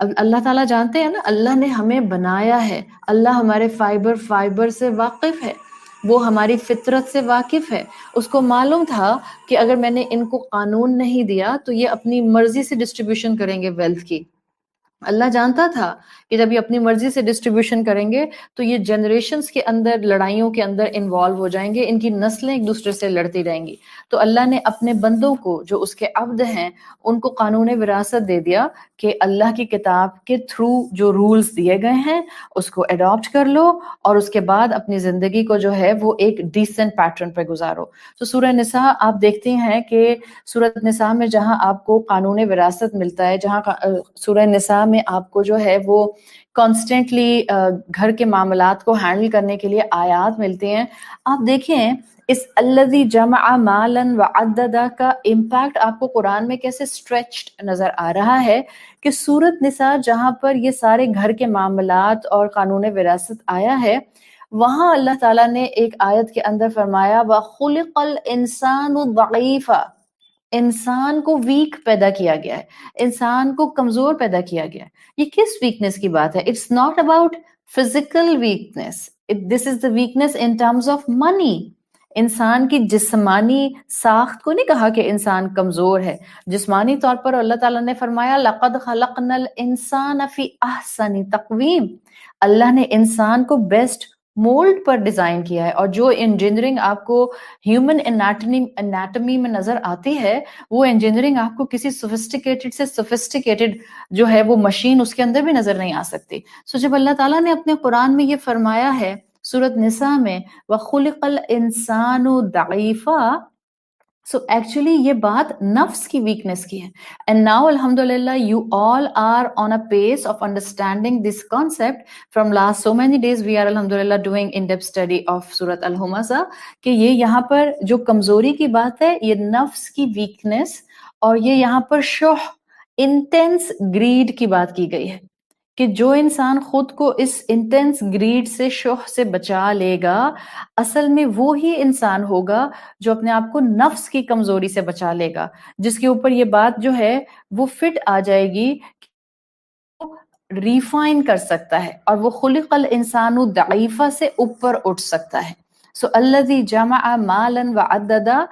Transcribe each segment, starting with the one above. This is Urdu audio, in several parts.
اب اللہ تعالیٰ جانتے ہیں نا، اللہ نے ہمیں بنایا ہے، اللہ ہمارے فائبر سے واقف ہے، وہ ہماری فطرت سے واقف ہے. اس کو معلوم تھا کہ اگر میں نے ان کو قانون نہیں دیا تو یہ اپنی مرضی سے ڈسٹریبیوشن کریں گے ویلتھ کی. اللہ جانتا تھا کہ جب یہ اپنی مرضی سے ڈسٹریبیوشن کریں گے تو یہ جنریشنز کے اندر لڑائیوں کے اندر انوالو ہو جائیں گے، ان کی نسلیں ایک دوسرے سے لڑتی رہیں گی. تو اللہ نے اپنے بندوں کو جو اس کے عبد ہیں ان کو قانون وراثت دے دیا کہ اللہ کی کتاب کے تھرو جو رولز دیے گئے ہیں اس کو اڈاپٹ کر لو اور اس کے بعد اپنی زندگی کو جو ہے وہ ایک ڈیسنٹ پیٹرن پہ گزارو. تو سورہ نساء آپ دیکھتے ہیں کہ سورۃ نساء میں جہاں آپ کو قانون وراثت ملتا ہے، جہاں سورہ نساء میں آپ کو جو ہے وہ کانسٹنٹلی گھر کے معاملات کو ہینڈل کرنے کے لیے آیات ملتے ہیں. آپ دیکھیں اس الذی جمع مالا وعددا کا امپیکٹ آپ کو قرآن میں کیسے اسٹریچڈ نظر آ رہا ہے کہ سورۃ نساء جہاں پر یہ سارے گھر کے معاملات اور قانون وراثت آیا ہے، وہاں اللہ تعالیٰ نے ایک آیت کے اندر فرمایا وَخُلِقَ الْإِنسَانُ ضَعِيفًا، انسان کو ویک پیدا کیا گیا ہے، انسان کو کمزور پیدا کیا گیا ہے. یہ کس ویکنس کی بات ہے؟ It's not about physical weakness, this is the weakness in terms of money. انسان کی جسمانی ساخت کو نہیں کہا کہ انسان کمزور ہے. جسمانی طور پر اللہ تعالیٰ نے فرمایا لَقَدْ خَلَقْنَا الْإِنسَانَ فِي أَحْسَنِ تَقْوِيمٍ، اللہ نے انسان کو بیسٹ مولڈ پر ڈیزائن کیا ہے. اور جو انجینئرنگ آپ کو ہیومن انیٹمی میں نظر آتی ہے وہ انجینئرنگ آپ کو کسی سوفسٹیکیٹڈ سے سوفسٹیکیٹڈ جو ہے وہ مشین اس کے اندر بھی نظر نہیں آ سکتی. سو جب اللہ تعالیٰ نے اپنے قرآن میں یہ فرمایا ہے سورۃ نساء میں وَخُلِقَ الْإِنسَانُ ضَعِيفًا، سو ایکچولی یہ بات نفس کی ویکنس کی ہے. اینڈ ناؤ الحمدللہ you all are on a piece of understanding this concept. From last so many days we are الحمدللہ doing in depth study of سورۃ الہمزہ کہ یہ یہاں پر جو کمزوری کی بات ہے یہ نفس کی ویکنس، اور یہ یہاں پر شح انٹینس گریڈ کی بات کی گئی ہے کہ جو انسان خود کو اس انٹینس گریڈ سے شح سے بچا لے گا اصل میں وہی انسان ہوگا جو اپنے آپ کو نفس کی کمزوری سے بچا لے گا، جس کے اوپر یہ بات جو ہے وہ فٹ آ جائے گی، ریفائن کر سکتا ہے اور وہ خلق الانسان ضعیفہ سے اوپر اٹھ سکتا ہے. سو الذی جمع مالا وعددا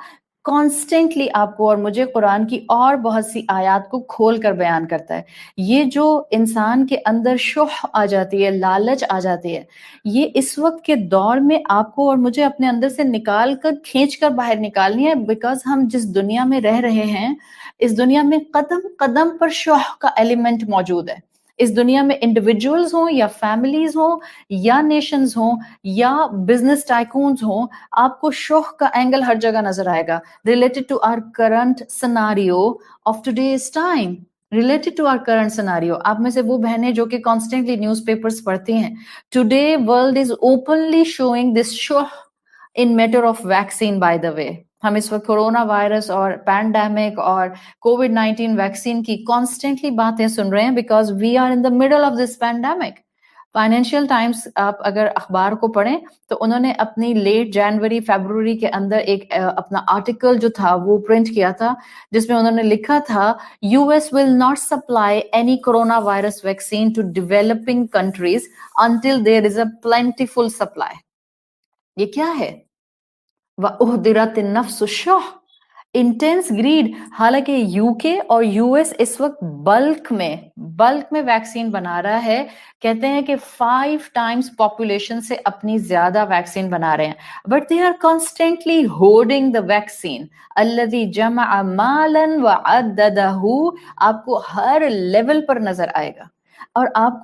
کانسٹنٹلی آپ کو اور مجھے قرآن کی اور بہت سی آیات کو کھول کر بیان کرتا ہے. یہ جو انسان کے اندر شح آ جاتی ہے، لالچ آ جاتی ہے، یہ اس وقت کے دور میں آپ کو اور مجھے اپنے اندر سے نکال کر کھینچ کر باہر نکالنی ہے، بیکاز ہم جس دنیا میں رہ رہے ہیں اس دنیا میں قدم قدم پر شح کا ایلیمنٹ موجود ہے. اس دنیا میں انڈیویجولز ہوں یا فیملیز ہوں یا نیشنز ہوں یا بزنس ٹائکونز ہوں، آپ کو شوق کا اینگل ہر جگہ نظر آئے گا related to our current scenario of today's time. Related to our current scenario, آپ میں سے وہ بہنیں جو کہ کانسٹنٹلی نیوز پیپرز پڑھتی ہیں، today world is openly showing this show in matter of vaccine. By the way ہم اس وقت کورونا وائرس اور پینڈیمک اور کووڈ-19 ویکسین کی کانسٹنٹلی باتیں سن رہے ہیں because we are in the middle of this pandemic. Financial Times آپ اگر اخبار کو پڑھیں تو انہوں نے اپنی لیٹ جنوری فیبروری کے اندر ایک اپنا آرٹیکل جو تھا وہ پرنٹ کیا تھا جس میں انہوں نے لکھا تھا U S will not supply any corona virus vaccine to developing countries until there is a plentiful supply. یہ کیا ہے؟ وَأُحْضِرَتِ النَّفْسُ الشُّحَّ، انٹینس گریڈ. حالانکہ یو کے اور یو ایس اس وقت بلک میں ویکسین بنا رہا ہے، کہتے ہیں کہ 5 ٹائمز پاپولیشن سے اپنی زیادہ ویکسین بنا رہے ہیں، but they are constantly hoarding the vaccine. الذی جمع مالا وعددہ آپ کو ہر لیول پر نظر آئے گا. اور آپ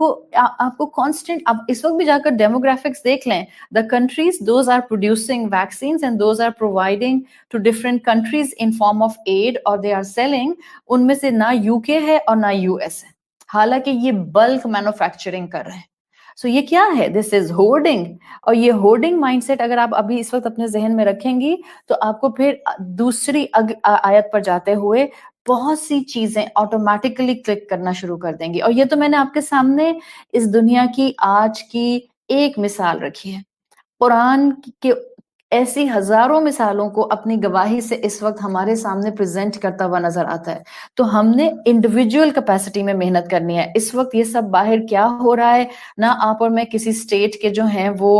کو کانسٹنٹ، آپ اس وقت بھی جا کر ڈیموگرافکس دیکھ لیں، the countries those are producing vaccines and those are providing to different countries in form of aid or they are selling، ان میں سے نہ یو کے ہے اور نہ یو ایس ہے، حالانکہ یہ بلک مینوفیکچرنگ کر رہے ہیں. سو یہ کیا ہے؟ دس از ہورڈنگ. اور یہ ہورڈنگ مائنڈ سیٹ اگر آپ ابھی اس وقت اپنے ذہن میں رکھیں گی تو آپ کو پھر دوسری آیت پر جاتے ہوئے بہت سی چیزیں آٹومیٹکلی کلک کرنا شروع کر دیں گی. اور یہ تو میں نے آپ کے سامنے اس دنیا کی آج کی ایک مثال رکھی ہے. قرآن کے ایسی ہزاروں مثالوں کو اپنی گواہی سے اس وقت ہمارے سامنے پریزنٹ کرتا ہوا نظر آتا ہے. تو ہم نے انڈیویجول کیپیسٹی میں محنت کرنی ہے. اس وقت یہ سب باہر کیا ہو رہا ہے، نہ آپ اور میں کسی اسٹیٹ کے جو ہیں وہ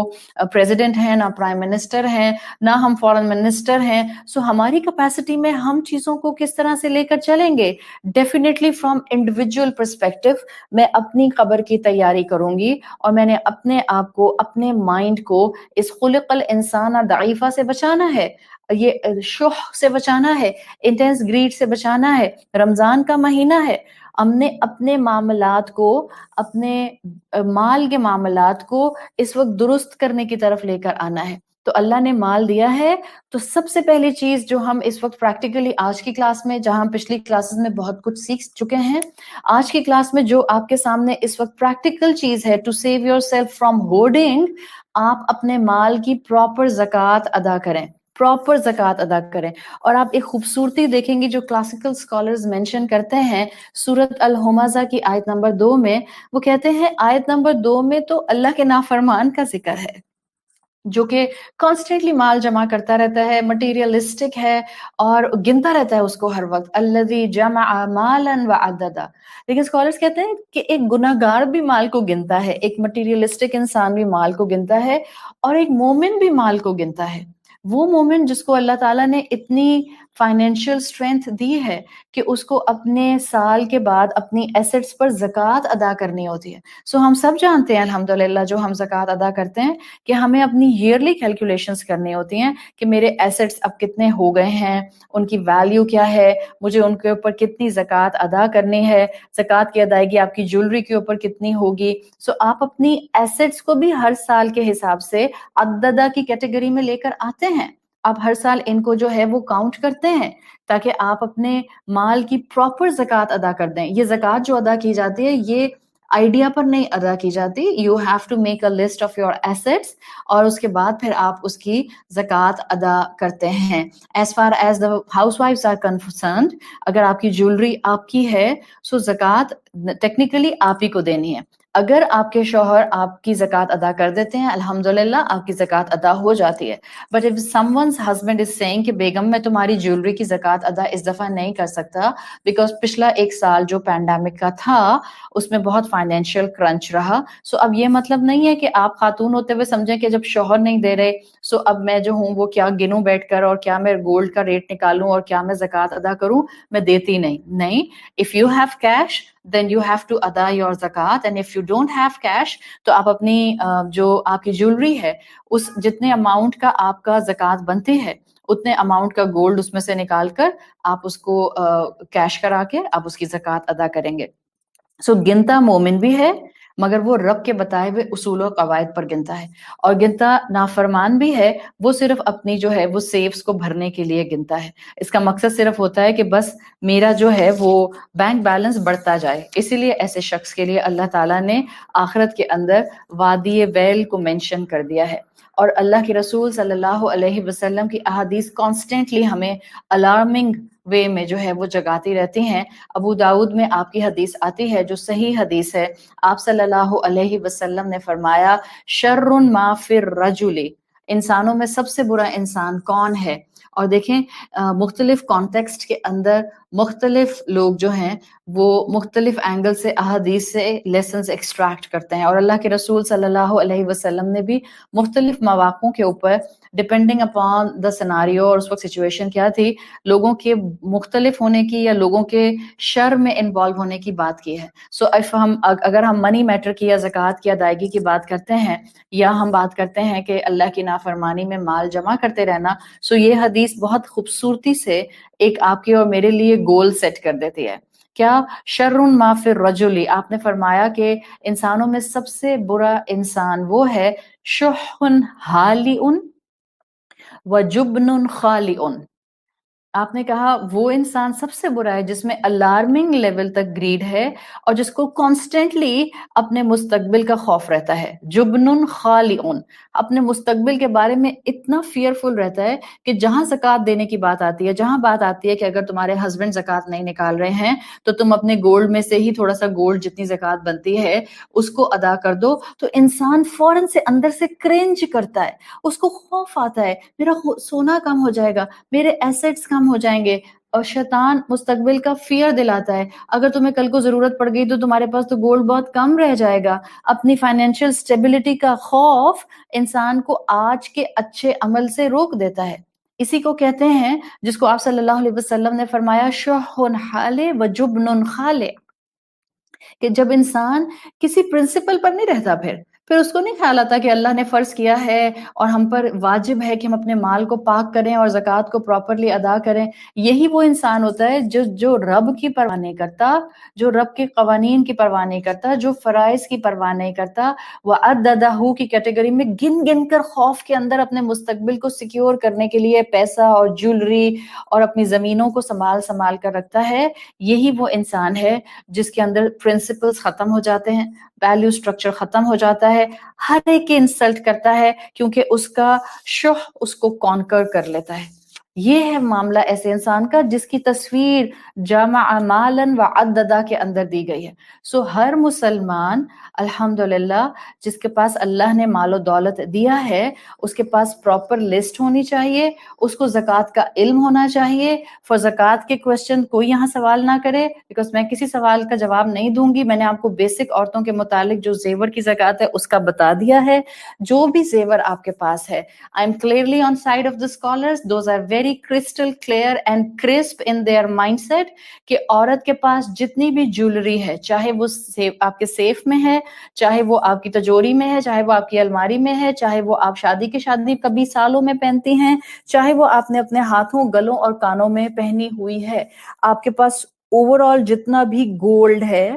پریزیڈنٹ ہیں، نہ پرائم منسٹر ہیں، نہ ہم فورن منسٹر ہیں. سو ہماری کیپیسٹی میں ہم چیزوں کو کس طرح سے لے کر چلیں گے؟ ڈیفینیٹلی فرام انڈیویجول پرسپیکٹو میں اپنی قبر کی تیاری کروں گی، اور میں نے اپنے آپ کو، اپنے مائنڈ کو اس خلق الانسان ضعیفہ سے بچانا ہے، یہ شح سے بچانا ہے، انٹینس گریڈ سے بچانا ہے. رمضان کا مہینہ ہے، ہم نے اپنے معاملات کو، اپنے مال کے معاملات کو اس وقت درست کرنے کی طرف لے کر آنا ہے. تو اللہ نے مال دیا ہے، تو سب سے پہلی چیز جو ہم اس وقت پریکٹیکلی آج کی کلاس میں، جہاں ہم پچھلی کلاسز میں بہت کچھ سیکھ چکے ہیں، آج کی کلاس میں جو آپ کے سامنے اس وقت پریکٹیکل چیز ہے to save yourself from hoarding, آپ اپنے مال کی پراپر زکوٰۃ ادا کریں، پراپر زکوٰۃ ادا کریں. اور آپ ایک خوبصورتی دیکھیں گی جو کلاسیکل اسکالرز مینشن کرتے ہیں سورت الہمزہ کی آیت نمبر 2 میں. وہ کہتے ہیں آیت نمبر 2 میں تو اللہ کے نافرمان کا ذکر ہے، جو کہ کانسٹنٹلی مال جمع کرتا رہتا ہے، مٹیریلسٹک ہے، اور گنتا رہتا ہے اس کو ہر وقت. الذی جمع مالا وعددا. لیکن اسکالرز کہتے ہیں کہ ایک گناہ گار بھی مال کو گنتا ہے، ایک مٹیریلسٹک انسان بھی مال کو گنتا ہے، اور ایک مومن بھی مال کو گنتا ہے. وہ مومن جس کو اللہ تعالیٰ نے اتنی فائنینشیل اسٹرینتھ دی ہے کہ اس کو اپنے سال کے بعد اپنی ایسٹس پر زکوٰۃ ادا کرنی ہوتی ہے. سو ہم سب جانتے ہیں الحمدللہ جو ہم زکوٰۃ ادا کرتے ہیں کہ ہمیں اپنی ایئرلی کیلکولیشنز کرنی ہوتی ہیں کہ میرے ایسٹس اب کتنے ہو گئے ہیں، ان کی ویلیو کیا ہے، مجھے ان کے اوپر کتنی زکوٰۃ ادا کرنی ہے، زکوٰۃ کی ادائیگی آپ کی جیولری کے اوپر کتنی ہوگی. سو آپ اپنی ایسٹس کو بھی ہر سال کے حساب سے عددہ کی کیٹیگری میں لے کر آتے ہیں. آپ ہر سال ان کو جو ہے وہ کاؤنٹ کرتے ہیں تاکہ آپ اپنے مال کی پراپر زکوٰۃ ادا کر دیں. یہ زکوٰۃ جو ادا کی جاتی ہے یہ آئیڈیا پر نہیں ادا کی جاتی. You have to make a list of your assets, اور اس کے بعد پھر آپ اس کی زکوٰۃ ادا کرتے ہیں. ایز فار ایز دا ہاؤس وائفز آر کنسرنڈ، اگر آپ کی جیولری آپ کی ہے سو زکوٰۃ ٹیکنیکلی آپ ہی کو دینی ہے. اگر آپ کے شوہر آپ کی زکوٰۃ ادا کر دیتے ہیں الحمدللہ آپ کی زکوٰۃ ادا ہو جاتی ہے. But if someone's husband is saying کہ بیگم میں تمہاری جیولری کی زکوٰۃ ادا اس دفعہ نہیں کر سکتا بیکاز پچھلا ایک سال جو پینڈیمک کا تھا اس میں بہت فائنینشیل کرنچ رہا. سو اب یہ مطلب نہیں ہے کہ آپ خاتون ہوتے ہوئے سمجھیں کہ جب شوہر نہیں دے رہے سو اب میں جو ہوں وہ کیا گنوں بیٹھ کر، اور کیا میں گولڈ کا ریٹ نکالوں، اور کیا میں زکوٰۃ ادا کروں، میں دیتی نہیں. If you have cash then you have to ادا your زکوٰۃ، and if you don't have cash تو آپ اپنی جو آپ کی جیولری ہے اس جتنے اماؤنٹ کا آپ کا زکوٰۃ بنتی ہے اتنے اماؤنٹ کا گولڈ اس میں سے نکال کر آپ اس کو کیش کرا کے آپ اس کی زکوٰۃ ادا کریں گے. سو گنتا مومن بھی ہے مگر وہ رب کے بتائے ہوئے اصول و قواعد پر گنتا ہے، اور گنتا نافرمان بھی ہے، وہ صرف اپنی جو ہے وہ سیفز کو بھرنے کے لیے گنتا ہے. اس کا مقصد صرف ہوتا ہے کہ بس میرا جو ہے وہ بینک بیلنس بڑھتا جائے. اسی لیے ایسے شخص کے لیے اللہ تعالیٰ نے آخرت کے اندر وادی ویل کو مینشن کر دیا ہے. اور اللہ کے رسول صلی اللہ علیہ وسلم کی احادیث کانسٹنٹلی ہمیں الارمنگ وے میں جو ہے وہ جگاتی رہتی ہیں. ابو داؤد میں آپ کی حدیث آتی ہے جو صحیح حدیث ہے. آپ صلی اللہ علیہ وسلم نے فرمایا شر ما فی الرجل، انسانوں میں سب سے برا انسان کون ہے. اور دیکھیں مختلف کانٹیکسٹ کے اندر مختلف لوگ جو ہیں وہ مختلف اینگل سے احادیث سے لیسنز ایکسٹریکٹ کرتے ہیں، اور اللہ کے رسول صلی اللہ علیہ وسلم نے بھی مختلف مواقعوں کے اوپر ڈپینڈنگ اپان دا سیناریو اور اس وقت سچویشن کیا تھی لوگوں کے مختلف ہونے کی یا لوگوں کے شر میں انوالو ہونے کی بات کی ہے. سو اگر ہم منی میٹر کی یا زکوٰۃ کی ادائیگی کی بات کرتے ہیں، یا ہم بات کرتے ہیں کہ اللہ کی نافرمانی میں مال جمع کرتے رہنا، سو یہ حدیث بہت خوبصورتی سے ایک آپ کے اور میرے لیے گول سیٹ کر دیتی ہے. کیا شر ما فی الرجل، آپ نے فرمایا کہ انسانوں میں سب سے برا انسان وہ ہے شح حالی وجبن خالی. آپ نے کہا وہ انسان سب سے برا ہے جس میں الارمنگ لیول تک گریڈ ہے اور جس کو کانسٹنٹلی اپنے مستقبل کا خوف رہتا ہے. جبن خالعن، اپنے مستقبل کے بارے میں اتنا فیئرفل رہتا ہے کہ جہاں زکوٰۃ دینے کی بات آتی ہے، جہاں بات آتی ہے کہ اگر تمہارے ہسبینڈ زکوٰۃ نہیں نکال رہے ہیں تو تم اپنے گولڈ میں سے ہی تھوڑا سا گولڈ جتنی زکوٰۃ بنتی ہے اس کو ادا کر دو، تو انسان فوراً سے اندر سے کرنج کرتا ہے، اس کو خوف آتا ہے میرا سونا کم ہو جائے گا، میرے ایسٹس کم ہو جائیں گے. اور شیطان مستقبل کا فیئر دلاتا ہے، اگر تمہیں کل کو ضرورت پڑ گئی تو تمہارے پاس تو گولڈ بہت کم رہ جائے گا. اپنی فائنینشیل اسٹیبلٹی کا خوف انسان کو آج کے اچھے عمل سے روک دیتا ہے. اسی کو کہتے ہیں جس کو آپ صلی اللہ علیہ وسلم نے فرمایا شح حالے و جبن خالے، کہ جب انسان کسی پرنسپل پر نہیں رہتا پھر اس کو نہیں خیال آتا کہ اللہ نے فرض کیا ہے اور ہم پر واجب ہے کہ ہم اپنے مال کو پاک کریں اور زکوٰۃ کو پراپرلی ادا کریں. یہی وہ انسان ہوتا ہے جو رب کی پرواہ نہیں کرتا، جو رب کے قوانین کی پرواہ نہیں کرتا، جو فرائض کی پرواہ نہیں کرتا. وَعَدَّدَهُ کی کیٹیگری میں گن گن کر خوف کے اندر اپنے مستقبل کو سیکیور کرنے کے لیے پیسہ اور جولری اور اپنی زمینوں کو سنبھال کر رکھتا ہے. یہی وہ انسان ہے جس کے اندر پرنسپلز ختم ہو جاتے ہیں، ویلیو سٹرکچر ختم ہو جاتا ہے، ہر ایک کی انسلٹ کرتا ہے کیونکہ اس کا شح اس کو کانکر کر لیتا ہے. یہ ہے معاملہ ایسے انسان کا جس کی تصویر جمع مالا وعددا کے اندر دی گئی ہے. سو ہر مسلمان الحمدللہ جس کے پاس اللہ نے مال و دولت دیا ہے اس کے پاس پراپر لسٹ ہونی چاہیے، اس کو زکوٰۃ کا علم ہونا چاہیے. فور زکوٰۃ کے کوشچن کوئی یہاں سوال نہ کرے بیکاز میں کسی سوال کا جواب نہیں دوں گی. میں نے آپ کو بیسک عورتوں کے متعلق جو زیور کی زکوٰۃ ہے اس کا بتا دیا ہے. جو بھی زیور آپ کے پاس ہے I am clearly on side of the scholars. Those are very crystal clear and crisp in their mindset کہ عورت کے پاس جتنی بھی جولری ہے چاہے وہ آپ کے سیف میں ہے، چاہے وہ آپ کی تجوری میں ہے، چاہے وہ آپ کی الماری میں ہے، چاہے وہ آپ شادی کبھی سالوں میں پہنتی ہیں، چاہے وہ آپ نے اپنے ہاتھوں گلوں اور کانوں میں پہنی ہوئی ہے، آپ کے پاس اوور آل جتنا بھی گولڈ ہے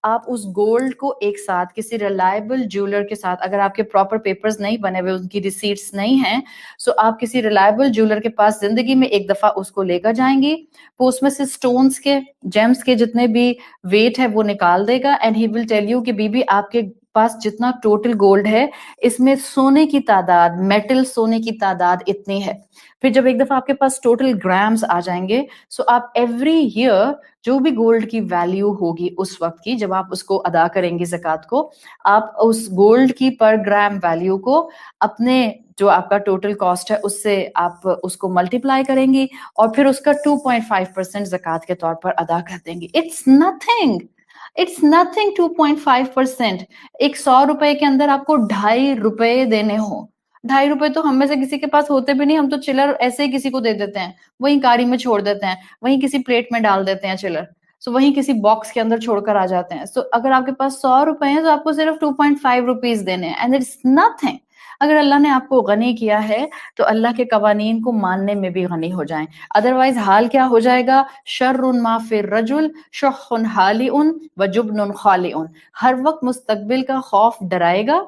آپ اس گولڈ کو ایک ساتھ کسی ریلائبل جیولر کے ساتھ، اگر آپ کے پراپر پیپرز نہیں بنے ہوئے، ان کی ریسیٹس نہیں ہیں، سو آپ کسی ریلائبل جیولر کے پاس زندگی میں ایک دفعہ اس کو لے کر جائیں گی، وہ اس میں سے سٹونز کے جیمز کے جتنے بھی ویٹ ہے وہ نکال دے گا and he will tell you کہ بی بی آپ کے پاس جتنا ٹوٹل گولڈ ہے اس میں سونے کی تعداد، میٹل سونے کی تعداد اتنی ہے. پھر جب ایک دفعہ آپ کے پاس ٹوٹل گرامز آ جائیں گے سو آپ ایوری ایئر جو بھی گولڈ کی ویلیو ہوگی اس وقت کی جب آپ اس کو ادا کریں گے زکوٰۃ کو، آپ اس گولڈ کی پر گرام ویلیو کو اپنے جو آپ کا ٹوٹل کاسٹ ہے اس سے آپ اس کو ملٹیپلائی کریں گی اور پھر اس کا 2.5% زکوٰۃ کے طور پر ادا کر دیں گی. It's nothing 2.5%. ایک 100 روپے کے اندر آپ کو 2.5 روپے دینے ہوں. 2.5 روپے تو ہم میں سے کسی کے پاس ہوتے بھی نہیں، ہم تو چلر ایسے ہی کسی کو دے دیتے ہیں، وہیں کاری میں چھوڑ دیتے ہیں، وہیں کسی پلیٹ میں ڈال دیتے ہیں چلر، سو وہیں کسی باکس کے اندر چھوڑ کر آ جاتے ہیں. سو اگر آپ کے پاس 100 روپے ہیں تو آپ کو صرف 2.5 روپیز دینے ہیں اینڈ اٹس نتھنگ. اگر اللہ نے آپ کو غنی کیا ہے تو اللہ کے قوانین کو ماننے میں بھی غنی ہو جائیں، ادروائز حال کیا ہو جائے گا؟ شر ما فی الرجل شح حالع وجبن خالع. ہر وقت مستقبل کا خوف ڈرائے گا،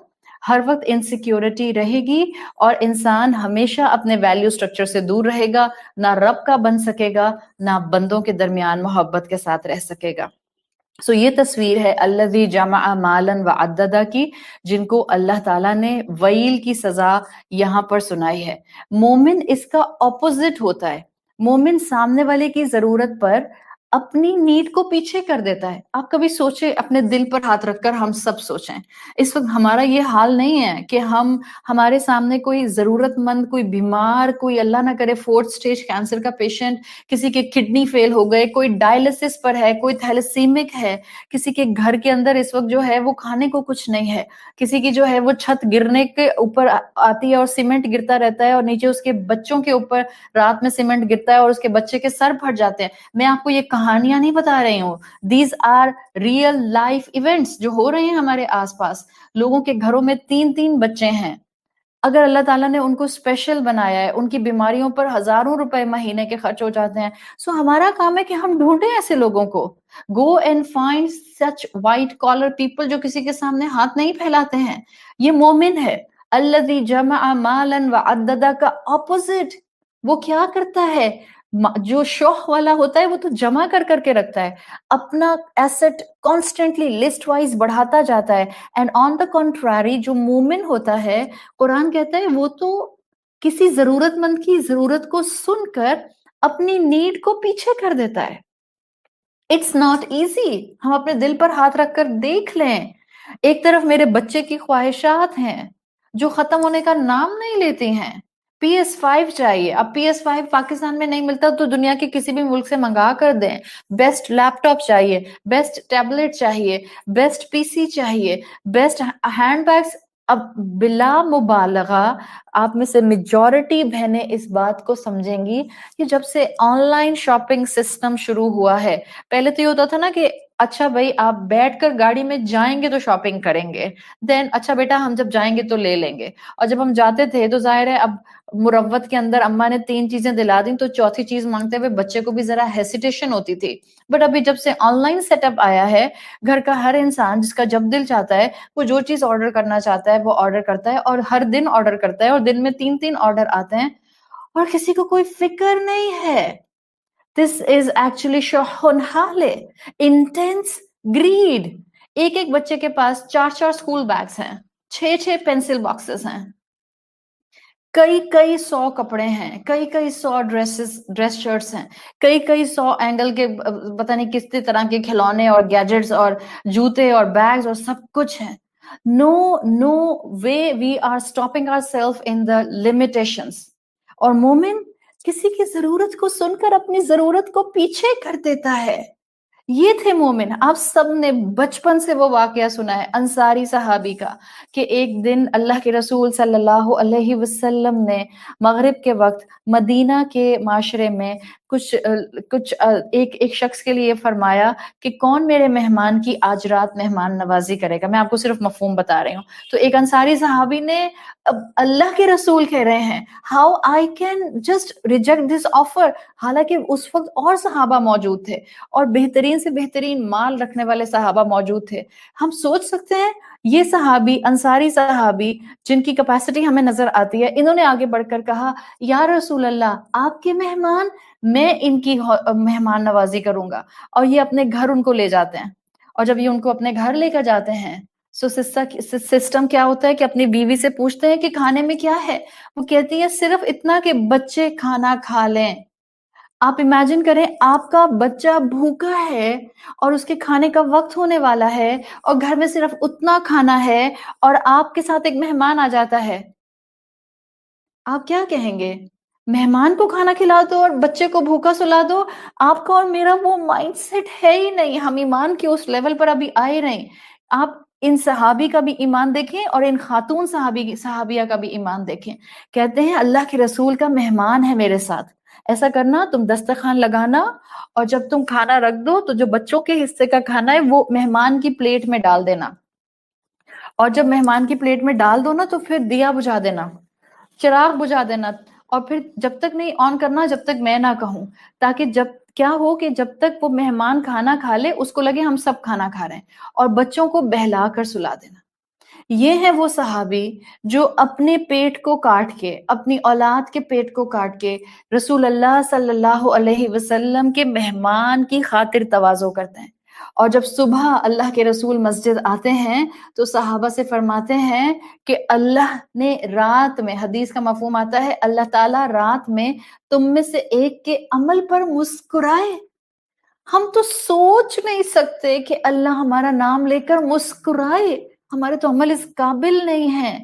ہر وقت انسیکیورٹی رہے گی اور انسان ہمیشہ اپنے ویلیو سٹرکچر سے دور رہے گا، نہ رب کا بن سکے گا نہ بندوں کے درمیان محبت کے ساتھ رہ سکے گا. سو یہ تصویر ہے الذی جمع مالا وعددا کی، جن کو اللہ تعالیٰ نے ویل کی سزا یہاں پر سنائی ہے. مومن اس کا اپوزٹ ہوتا ہے. مومن سامنے والے کی ضرورت پر اپنی نیڈ کو پیچھے کر دیتا ہے. آپ کبھی سوچے، اپنے دل پر ہاتھ رکھ کر ہم سب سوچیں، اس وقت ہمارا یہ حال نہیں ہے کہ ہمارے سامنے کوئی ضرورت مند، کوئی بیمار، کوئی اللہ نہ کرے 4th stage کینسر کا پیشنٹ، کسی کے کڈنی فیل ہو گئے، کوئی ڈائلسس پر ہے، کوئی تھیلیسیمک ہے، کسی کے گھر کے اندر اس وقت جو ہے وہ کھانے کو کچھ نہیں ہے، کسی کی جو ہے وہ چھت گرنے کے اوپر آتی ہے اور سیمنٹ گرتا رہتا ہے اور نیچے اس کے بچوں کے اوپر رات میں سیمنٹ گرتا ہے اور اس کے بچے کے سر پھٹ جاتے ہیں. میں آپ کو یہ کہانیاں نہیں بتا رہی ہوں، these are real life events جو ہو رہے ہیں ہمارے آس پاس. لوگوں کے گھروں میں 3 بچے ہیں، اگر اللہ تعالیٰ نے ان کو اسپیشل بنایا ہے، ان کی بیماریوں پر ہزاروں روپے مہینے کے خرچ ہو جاتے ہیں، سو ہمارا کام ہے کہ ہم ڈھونڈیں ایسے لوگوں کو. Go and find such white collar people جو کسی کے سامنے ہاتھ نہیں پھیلاتے ہیں. یہ مومن ہے. الذی جمع مالا وعددا کا اپوزٹ وہ کیا کرتا ہے؟ جو شوق والا ہوتا ہے وہ تو جمع کر کر کے رکھتا ہے، اپنا ایسٹ کانسٹنٹلی لسٹ وائز بڑھاتا جاتا ہے. اینڈ آن دا کنٹراری جو مومن ہوتا ہے، قرآن کہتا ہے وہ تو کسی ضرورت مند کی ضرورت کو سن کر اپنی نیڈ کو پیچھے کر دیتا ہے. It's not easy. ہم اپنے دل پر ہاتھ رکھ کر دیکھ لیں. ایک طرف میرے بچے کی خواہشات ہیں جو ختم ہونے کا نام نہیں لیتی ہیں. پی ایس 5 چاہیے. اب پی ایس 5 پاکستان میں نہیں ملتا تو دنیا کے کسی بھی ملک سے منگا کر دیں. بیسٹ لیپ ٹاپ چاہیے، بیسٹ ٹیبلٹ چاہیے، بیسٹ پی سی چاہیے، بیسٹ ہینڈ بیگس. اب بلا مبالغہ آپ میں سے میجورٹی بہنیں اس بات کو سمجھیں گی کہ جب سے آن لائن شاپنگ سسٹم شروع ہوا ہے، پہلے تو یہ ہوتا تھا نا کہ اچھا بھائی آپ بیٹھ کر گاڑی میں جائیں گے تو شاپنگ کریں گے، دین اچھا بیٹا ہم جب جائیں گے تو لے لیں گے. اور جب ہم جاتے تھے تو ظاہر ہے اب مروت کے اندر اماں نے 3 چیزیں دلا دیں تو چوتھی چیز مانگتے ہوئے بچے کو بھی ذرا ہیسیٹیشن ہوتی تھی. بٹ ابھی جب سے آن لائن سیٹ اپ آیا ہے، گھر کا ہر انسان جس کا جب دل چاہتا ہے وہ جو چیز آرڈر کرنا چاہتا ہے وہ آرڈر کرتا ہے، اور ہر دن آرڈر کرتا ہے، اور دن میں 3 آرڈر آتے ہیں اور کسی کو کوئی فکر نہیں ہے. This is actually شح حال، intense greed. ایک بچے کے پاس 4 اسکول بیگس ہیں، 6 پینسل باکسز ہیں، کئی 100 کپڑے ہیں، کئی 100 ڈریس شرٹس ہیں، کئی 100 اینگل کے پتہ نہیں کس طرح کے کھلونے اور گیجٹس اور جوتے اور بیگز اور سب کچھ ہیں. No way we are stopping ourselves in the limitations. اور مومن کسی کی ضرورت کو سن کر اپنی ضرورت کو پیچھے کر دیتا ہے. یہ تھے مومن. آپ سب نے بچپن سے وہ واقعہ سنا ہے انصاری صحابی کا کہ ایک دن اللہ کے رسول صلی اللہ علیہ وسلم نے مغرب کے وقت مدینہ کے معاشرے میں کچھ ایک شخص کے لیے فرمایا کہ کون میرے مہمان کی آج رات مہمان نوازی کرے گا. میں آپ کو صرف مفہوم بتا رہی ہوں. تو ایک انصاری صحابی نے اللہ کے رسول کہہ رہے ہیں how I can just reject this offer, حالانکہ اس وقت اور صحابہ موجود تھے اور بہترین سے بہترین مال رکھنے والے صحابہ موجود تھے. ہم سوچ سکتے ہیں یہ صحابی انصاری صحابی جن کی کیپیسٹی ہمیں نظر آتی ہے، انہوں نے آگے بڑھ کر کہا یا رسول اللہ آپ کے مہمان، میں ان کی مہمان نوازی کروں گا. اور یہ اپنے گھر ان کو لے جاتے ہیں، اور جب یہ ان کو اپنے گھر لے کر جاتے ہیں سسٹم کیا ہوتا ہے کہ اپنی بیوی سے پوچھتے ہیں کہ کھانے میں کیا ہے. وہ کہتی ہے صرف اتنا کہ بچے کھانا کھا لیں. آپ امیجن کریں آپ کا بچہ بھوکا ہے اور اس کے کھانے کا وقت ہونے والا ہے اور گھر میں صرف اتنا کھانا ہے اور آپ کے ساتھ ایک مہمان آ جاتا ہے، آپ کیا کہیں گے؟ مہمان کو کھانا کھلا دو اور بچے کو بھوکا سلا دو. آپ کا اور میرا وہ مائنڈ سیٹ ہے ہی نہیں، ہم ایمان کے اس لیول پر ابھی آئے نہیں. آپ ان صحابی کا بھی ایمان دیکھیں اور ان خاتون صحابیہ کا بھی ایمان دیکھیں. کہتے ہیں اللہ کے رسول کا مہمان ہے میرے ساتھ، ایسا کرنا تم دسترخوان لگانا اور جب تم کھانا رکھ دو تو جو بچوں کے حصے کا کھانا ہے وہ مہمان کی پلیٹ میں ڈال دینا، اور جب مہمان کی پلیٹ میں ڈال دو نا تو پھر دیا بجھا دینا، چراغ بجھا دینا، اور پھر جب تک نہیں آن کرنا جب تک میں نہ کہوں، تاکہ جب کیا ہو کہ جب تک وہ مہمان کھانا کھا لے اس کو لگے ہم سب کھانا کھا رہے ہیں، اور بچوں کو بہلا کر سلا دینا. یہ ہے وہ صحابی جو اپنے پیٹ کو کاٹ کے، اپنی اولاد کے پیٹ کو کاٹ کے رسول اللہ صلی اللہ علیہ وسلم کے مہمان کی خاطر تواضع کرتے ہیں. اور جب صبح اللہ کے رسول مسجد آتے ہیں تو صحابہ سے فرماتے ہیں کہ اللہ نے رات میں، حدیث کا مفہوم آتا ہے اللہ تعالیٰ رات میں تم میں سے ایک کے عمل پر مسکرائے. ہم تو سوچ نہیں سکتے کہ اللہ ہمارا نام لے کر مسکرائے. ہمارے تو عمل اس قابل نہیں ہیں،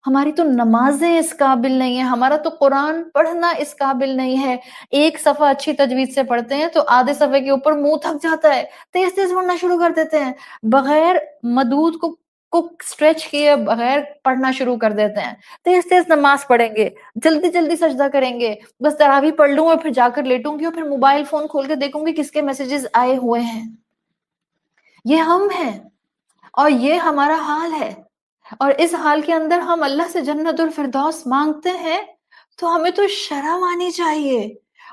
ہماری تو نمازیں اس قابل نہیں ہیں، ہمارا تو قرآن پڑھنا اس قابل نہیں ہے. ایک صفحہ اچھی تجوید سے پڑھتے ہیں تو آدھے صفحے کے اوپر منہ تھک جاتا ہے، تیز تیز پڑھنا شروع کر دیتے ہیں، بغیر مدود کو سٹریچ کیے بغیر پڑھنا شروع کر دیتے ہیں. تیز تیز نماز پڑھیں گے، جلدی جلدی سجدہ کریں گے، بس تراویح پڑھ لوں اور پھر جا کر لیٹوں گی اور پھر موبائل فون کھول کے دیکھوں گی کس کے میسیجز آئے ہوئے ہیں. یہ ہم ہیں اور یہ ہمارا حال ہے. اور اس حال کے اندر ہم اللہ سے جنت الفردوس مانگتے ہیں تو ہمیں تو شرم آنی چاہیے.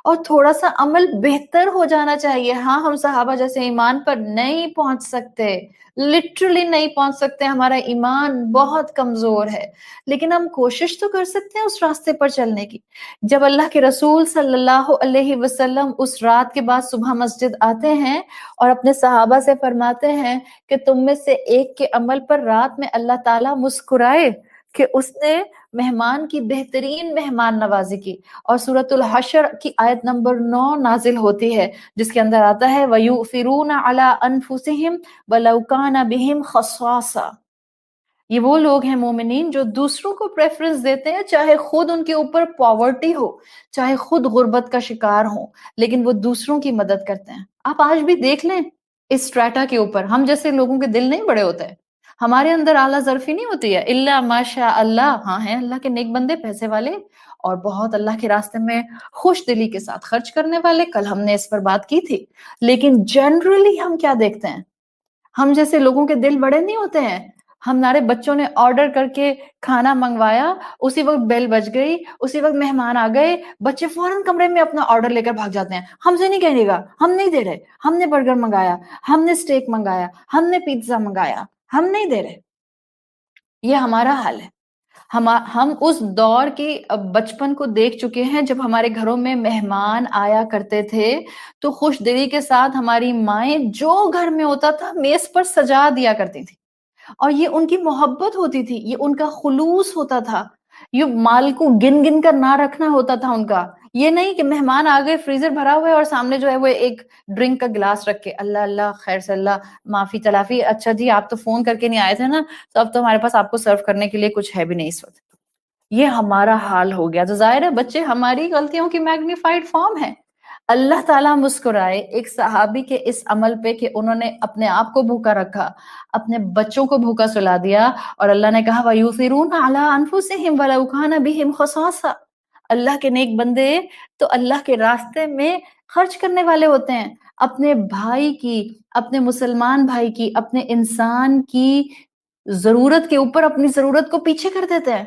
اور تھوڑا سا عمل بہتر ہو جانا چاہیے. ہاں ہم صحابہ جیسے ایمان پر نہیں پہنچ سکتے, لٹرلی نہیں پہنچ سکتے, ہمارا ایمان بہت کمزور ہے, لیکن ہم کوشش تو کر سکتے ہیں اس راستے پر چلنے کی. جب اللہ کے رسول صلی اللہ علیہ وسلم اس رات کے بعد صبح مسجد آتے ہیں اور اپنے صحابہ سے فرماتے ہیں کہ تم میں سے ایک کے عمل پر رات میں اللہ تعالیٰ مسکرائے کہ اس نے مہمان کی بہترین مہمان نوازی کی, اور سورۃ الحشر کی آیت نمبر 9 نازل ہوتی ہے جس کے اندر آتا ہے وَيُؤْثِرُونَ عَلَىٰ أَنفُسِهِمْ وَلَوْ كَانَ بِهِمْ خَصَاصَةٌ. یہ وہ لوگ ہیں مومنین جو دوسروں کو پریفرنس دیتے ہیں, چاہے خود ان کے اوپر پاورٹی ہو, چاہے خود غربت کا شکار ہو, لیکن وہ دوسروں کی مدد کرتے ہیں. آپ آج بھی دیکھ لیں اس اسٹریٹا کے اوپر, ہم جیسے لوگوں کے دل نہیں بڑے ہوتے ہیں, ہمارے اندر اعلیٰ ظرفی نہیں ہوتی ہے, اللہ ماشاء اللہ. ہاں ہیں اللہ کے نیک بندے, پیسے والے, اور بہت اللہ کے راستے میں خوش دلی کے ساتھ خرچ کرنے والے. کل ہم نے اس پر بات کی تھی. لیکن جنرلی ہم کیا دیکھتے ہیں, ہم جیسے لوگوں کے دل بڑے نہیں ہوتے ہیں. ہمارے بچوں نے آرڈر کر کے کھانا منگوایا, اسی وقت بیل بج گئی, اسی وقت مہمان آ گئے, بچے فوراً کمرے میں اپنا آرڈر لے کر بھاگ جاتے ہیں. ہم سے نہیں کہنے گا, ہم نہیں دے رہے, ہم نے برگر منگایا, ہم نے سٹیک منگایا, ہم نے پیزا منگایا, ہم نہیں دے رہے. یہ ہمارا حال ہے. ہم اس دور کی بچپن کو دیکھ چکے ہیں جب ہمارے گھروں میں مہمان آیا کرتے تھے تو خوش دلی کے ساتھ ہماری مائیں جو گھر میں ہوتا تھا میز پر سجا دیا کرتی تھی, اور یہ ان کی محبت ہوتی تھی, یہ ان کا خلوص ہوتا تھا, یہ مال کو گن گن کر نہ رکھنا ہوتا تھا ان کا. یہ نہیں کہ مہمان آ گئے, فریزر بھرا ہوا ہے اور سامنے جو ہے وہ ایک ڈرنک کا گلاس رکھ کے اللہ اللہ خیر سے اللہ معافی تلافی, اچھا جی آپ تو فون کر کے نہیں آئے تھے نا, تو اب تو ہمارے پاس آپ کو سرو کرنے کے لیے کچھ ہے بھی نہیں اس وقت. یہ ہمارا حال ہو گیا. تو ظاہر ہے بچے ہماری غلطیوں کی میگنیفائڈ فارم ہے. اللہ تعالیٰ مسکرائے ایک صحابی کے اس عمل پہ کہ انہوں نے اپنے آپ کو بھوکا رکھا, اپنے بچوں کو بھوکا سلا دیا, اور اللہ نے کہا وَيُؤْثِرُونَ عَلَىٰ أَنفُسِهِمْ وَلَوْ كَانَ بِهِمْ خَصَاصَةٌ. اللہ کے نیک بندے تو اللہ کے راستے میں خرچ کرنے والے ہوتے ہیں, اپنے بھائی کی, اپنے مسلمان بھائی کی, اپنے انسان کی ضرورت کے اوپر اپنی ضرورت کو پیچھے کر دیتے ہیں.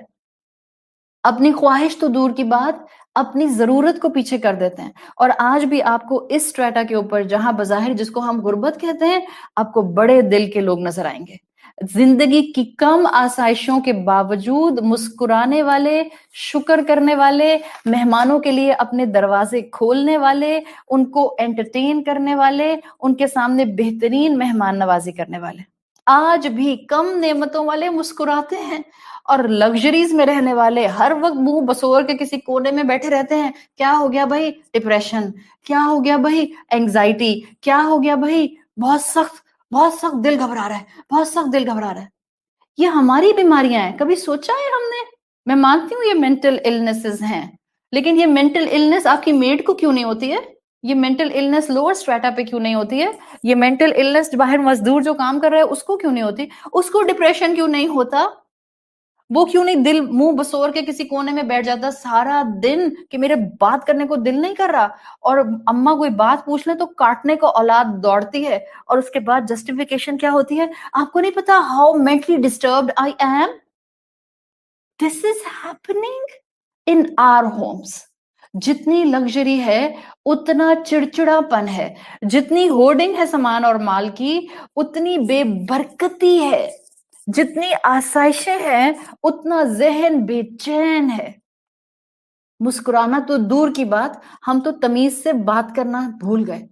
اپنی خواہش تو دور کی بات, اپنی ضرورت کو پیچھے کر دیتے ہیں. اور آج بھی آپ کو اس اسٹریٹا کے اوپر جہاں بظاہر جس کو ہم غربت کہتے ہیں, آپ کو بڑے دل کے لوگ نظر آئیں گے. زندگی کی کم آسائشوں کے باوجود مسکرانے والے, شکر کرنے والے, مہمانوں کے لیے اپنے دروازے کھولنے والے, ان کو انٹرٹین کرنے والے, ان کے سامنے بہترین مہمان نوازی کرنے والے. آج بھی کم نعمتوں والے مسکراتے ہیں, اور لگژریز میں رہنے والے ہر وقت منہ بسور کے کسی کونے میں بیٹھے رہتے ہیں. کیا ہو گیا بھائی؟ ڈپریشن. کیا ہو گیا بھائی؟ اینگزائٹی. کیا ہو گیا بھائی؟ بہت سخت دل گھبرا رہا ہے, بہت سخت دل گھبرا رہا ہے. یہ ہماری بیماریاں ہیں. کبھی سوچا ہے ہم نے؟ میں مانتی ہوں یہ مینٹل النیسز ہیں, لیکن یہ مینٹل النیس آپ کی میڈ کو کیوں نہیں ہوتی ہے؟ یہ مینٹل النیس لوور اسٹریٹا پہ کیوں نہیں ہوتی ہے؟ یہ مینٹل النیس باہر مزدور جو کام کر رہا ہے اس کو کیوں نہیں ہوتی؟ اس کو ڈپریشن کیوں نہیں ہوتا؟ وہ کیوں نہیں دل منہ بسور کے کسی کونے میں بیٹھ جاتا سارا دن کہ میرے بات کرنے کو دل نہیں کر رہا, اور اماں کوئی بات پوچھ لیں تو کاٹنے کو اولاد دوڑتی ہے, اور اس کے بعد جسٹیفیکیشن کیا ہوتی ہے؟ آپ کو نہیں پتا how mentally disturbed I am. This is happening in our homes. جتنی لگژری ہے اتنا چڑچڑا پن ہے, جتنی ہورڈنگ ہے سامان اور مال کی اتنی بے برکتی ہے, جتنی آسائشیں ہیں اتنا ذہن بے چین ہے. مسکرانا تو دور کی بات, ہم تو تمیز سے بات کرنا بھول گئے.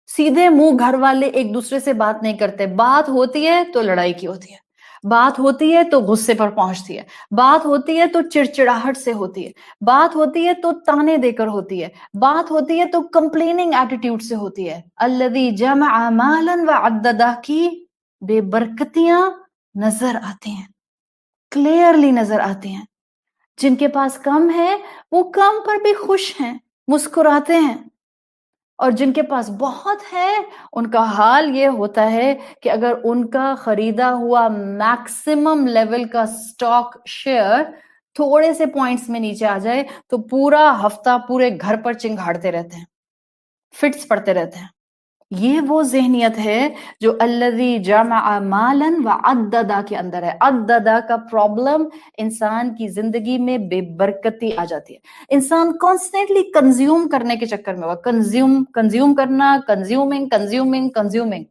سیدھے منہ گھر والے ایک دوسرے سے بات نہیں کرتے. بات ہوتی ہے تو لڑائی کی ہوتی ہے, بات ہوتی ہے تو غصے پر پہنچتی ہے, بات ہوتی ہے تو چڑچڑاہٹ سے ہوتی ہے, بات ہوتی ہے تو تانے دے کر ہوتی ہے, بات ہوتی ہے تو کمپلیننگ ایٹیٹیوڈ سے ہوتی ہے. الذی جمع مالا وعددہ کی بے برکتیاں نظر آتی ہیں, کلیئرلی نظر آتی ہیں. جن کے پاس کم ہے وہ کم پر بھی خوش ہیں, مسکراتے ہیں, اور جن کے پاس بہت ہے ان کا حال یہ ہوتا ہے کہ اگر ان کا خریدا ہوا میکسیمم لیول کا سٹاک شیئر تھوڑے سے پوائنٹس میں نیچے آ جائے تو پورا ہفتہ پورے گھر پر چنگھاڑتے رہتے ہیں, فٹس پڑتے رہتے ہیں. یہ وہ ذہنیت ہے جو الذی جمع مالا وعددا کے اندر ہے. عددا کا پرابلم انسان کی زندگی میں بے برکتی آ جاتی ہے. انسان کانسٹنٹلی کنزیوم کرنے کے چکر میں ہوا، کنزیوم کرنا، کنزیومنگ.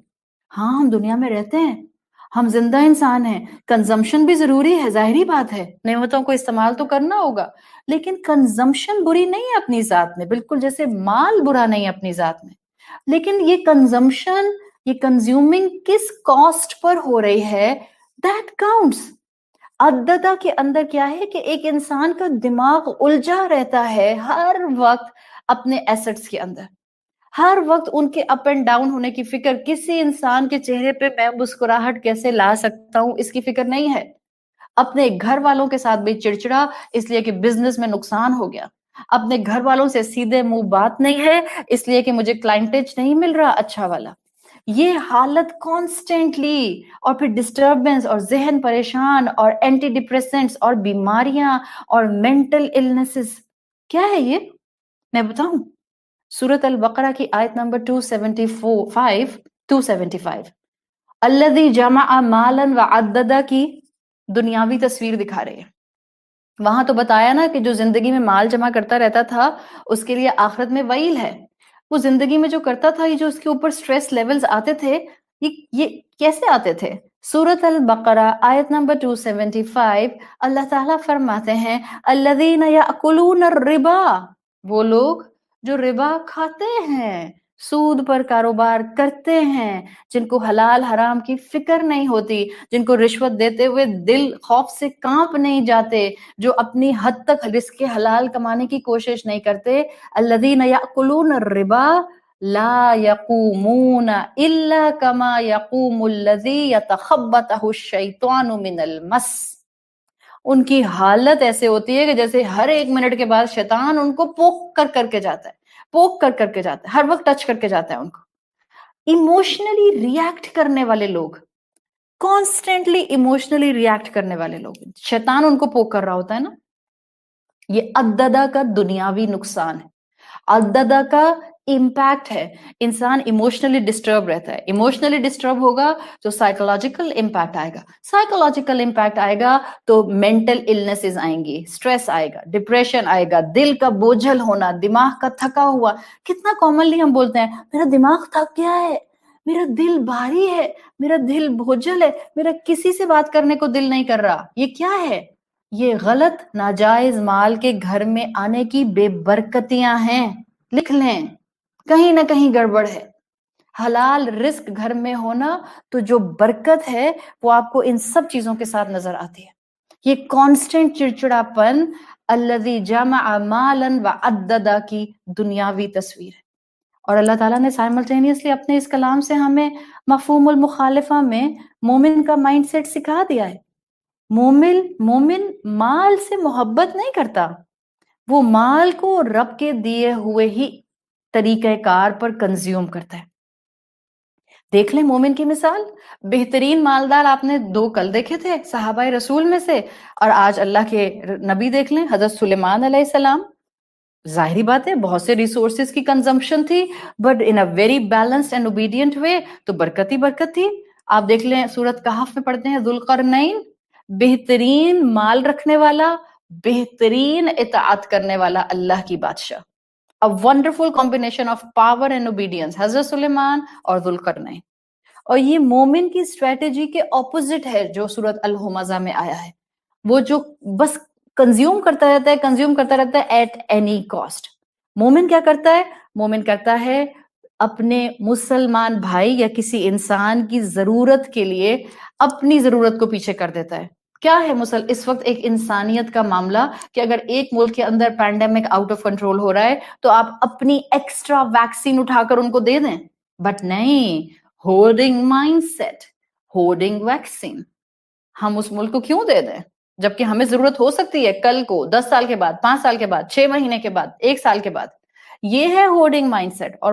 ہاں ہم دنیا میں رہتے ہیں، ہم زندہ انسان ہیں، کنزمپشن بھی ضروری ہے، ظاہری بات ہے، نعمتوں کو استعمال تو کرنا ہوگا، لیکن کنزمپشن بری نہیں ہے اپنی ذات میں، بالکل جیسے مال برا نہیں ہے اپنی ذات میں. لیکن یہ کنزمپشن، یہ کنزیومنگ کس کاسٹ پر ہو رہی ہے، دیٹ کاؤنٹس. عددہ کے اندر کیا ہے کہ ایک انسان کا دماغ الجھا رہتا ہے ہر وقت اپنے ایسٹس کے اندر، ہر وقت ان کے اپ اینڈ ڈاؤن ہونے کی فکر. کسی انسان کے چہرے پہ میں مسکراہٹ کیسے لا سکتا ہوں اس کی فکر نہیں ہے. اپنے گھر والوں کے ساتھ بھی چڑچڑا اس لیے کہ بزنس میں نقصان ہو گیا. اپنے گھر والوں سے سیدھے منہ بات نہیں ہے اس لیے کہ مجھے کلائنٹیج نہیں مل رہا اچھا والا. یہ حالت کانسٹینٹلی، اور پھر ڈسٹربنس اور ذہن پریشان اور اینٹی ڈپریسنٹس اور بیماریاں اور مینٹل النیسز. کیا ہے یہ میں بتاؤں؟ سورۃ البقرہ کی آیت نمبر 275 الذی جمع مالا وعددا کی دنیاوی تصویر دکھا رہے ہیں. وہاں تو بتایا نا کہ جو زندگی میں مال جمع کرتا رہتا تھا اس کے لیے آخرت میں ویل ہے. وہ زندگی میں جو کرتا تھا، یہ جو اس کے اوپر سٹریس لیولز آتے تھے، یہ کیسے آتے تھے؟ سورۃ البقرہ آیت نمبر 275 اللہ تعالیٰ فرماتے ہیں الذین یأکلون الربا، وہ لوگ جو ربا کھاتے ہیں، سود پر کاروبار کرتے ہیں، جن کو حلال حرام کی فکر نہیں ہوتی، جن کو رشوت دیتے ہوئے دل خوف سے کانپ نہیں جاتے، جو اپنی حد تک رزق حلال کمانے کی کوشش نہیں کرتے. الذین یأکلون الربا لا یقومون الا کما یقوم الذی یتخبطہ الشیطان من المس. ان کی حالت ایسے ہوتی ہے کہ جیسے ہر ایک منٹ کے بعد شیطان ان کو پوک کر کے جاتا ہے، ہر وقت ٹچ کر کے جاتا ہے ان کو. ایموشنلی ریئیکٹ کرنے والے لوگ، کانسٹنٹلی ایموشنلی ریئیکٹ کرنے والے لوگ، شیطان ان کو پوک کر رہا ہوتا ہے نا. یہ عددہ کا دنیاوی نقصان ہے، عددہ کا امپیکٹ ہے. انسان ایموشنلی ڈسٹرب رہتا ہے، ایموشنلی ڈسٹرب ہوگا تو سائیکولوجیکل امپیکٹ آئے گا، سائیکولوجیکل امپیکٹ آئے گا تو مینٹل النیسز آئیں گی، سٹریس آئے گا، ڈپریشن آئے گا، دل کا بوجھل ہونا، دماغ کا تھکا ہوا. کتنا کامنلی ہم بولتے ہیں میرا دماغ تھک گیا ہے، میرا دل بھاری ہے، میرا دل بوجھل ہے، میرا کسی سے بات کرنے کو دل نہیں کر رہا. یہ کیا ہے؟ یہ غلط ناجائز مال کے گھر میں آنے کی بے برکتیاں ہیں. لکھ لیں، کہیں نہ کہیں گڑبڑ ہے. حلال رزق گھر میں ہونا تو جو برکت ہے وہ آپ کو ان سب چیزوں کے ساتھ نظر آتی ہے. یہ کانسٹنٹ چڑچڑاپن الذی جمع مالا وعددا کی دنیاوی تصویر ہے. اور اللہ تعالیٰ نے سائملٹینیسلی اپنے اس کلام سے ہمیں مفہوم المخالفہ میں مومن کا مائنڈ سیٹ سکھا دیا ہے. مومن مال سے محبت نہیں کرتا، وہ مال کو رب کے دیے ہوئے ہی طریقہ کار پر کنزیوم کرتا ہے. دیکھ لیں مومن کی مثال، بہترین مالدار آپ نے 2 کل دیکھے تھے صحابہ رسول میں سے، اور آج اللہ کے نبی دیکھ لیں حضرت سلیمان علیہ السلام. ظاہری بات ہے بہت سے ریسورسز کی کنزمپشن تھی، but in a very balanced and obedient way, تو برکت ہی برکت تھی. آپ دیکھ لیں سورۃ کہف میں پڑھتے ہیں ذوالقرنین، بہترین مال رکھنے والا، بہترین اطاعت کرنے والا اللہ کی بادشاہ. A wonderful combination of power and obedience، حضرت سلیمان اور ذوالقرنین. اور یہ مومن کی اسٹریٹجی کے اپوزٹ ہے جو سورۃ الہمزہ میں آیا ہے، وہ جو بس کنزیوم کرتا رہتا ہے ایٹ اینی کاسٹ. مومن کیا کرتا ہے؟ مومن کرتا ہے اپنے مسلمان بھائی یا کسی انسان کی ضرورت کے لیے اپنی ضرورت کو پیچھے کر دیتا ہے. کیا ہے اس وقت ایک انسانیت کا معاملہ کہ اگر ایک ملک کے اندر پینڈیمک آؤٹ آف کنٹرول ہو رہا ہے تو آپ اپنی ایکسٹرا ویکسین اٹھا کر ان کو دے دیں، بٹ نہیں، hoarding mindset, hoarding vaccine. ہم اس ملک کو کیوں دے دیں جبکہ ہمیں ضرورت ہو سکتی ہے کل کو، 10 سال کے بعد، 5 سال کے بعد، 6 مہینے کے بعد، 1 سال کے بعد. یہ ہے ہورڈنگ مائنڈ سیٹ. اور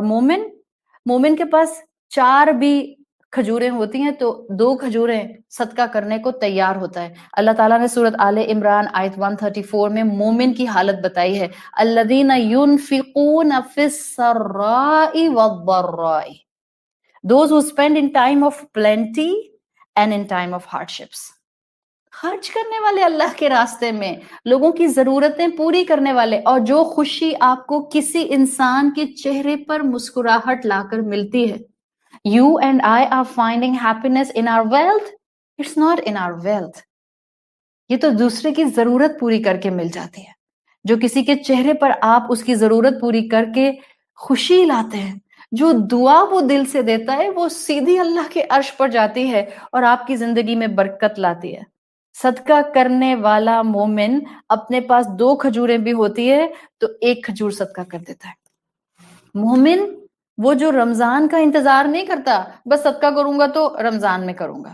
مومن کے پاس 4 بھی کھجوریں ہوتی ہیں تو 2 کھجوریں صدقہ کرنے کو تیار ہوتا ہے. اللہ تعالیٰ نے سورۃ آل عمران آیت 134 میں مومن کی حالت بتائی ہے، الذین ينفقون فی السراء والضراء. Those who spend in time of plenty and in time of hardships. خرچ کرنے والے اللہ کے راستے میں, لوگوں کی ضرورتیں پوری کرنے والے, اور جو خوشی آپ کو کسی انسان کے چہرے پر مسکراہٹ لا کر ملتی ہے. You and I are finding happiness in our wealth. It's not in our wealth. یہ تو دوسرے کی ضرورت پوری کر کے مل جاتی ہے. جو کسی کے چہرے پر آپ اس کی ضرورت پوری کر کے خوشی لاتے ہیں, جو دعا وہ دل سے دیتا ہے, وہ سیدھی اللہ کے عرش پر جاتی ہے اور آپ کی زندگی میں برکت لاتی ہے. صدقہ کرنے والا مومن اپنے پاس 2 کھجوریں بھی ہوتی ہے تو 1 کھجور صدقہ کر دیتا ہے. مومن وہ جو رمضان کا انتظار نہیں کرتا, بس صدقہ کروں گا تو رمضان میں کروں گا.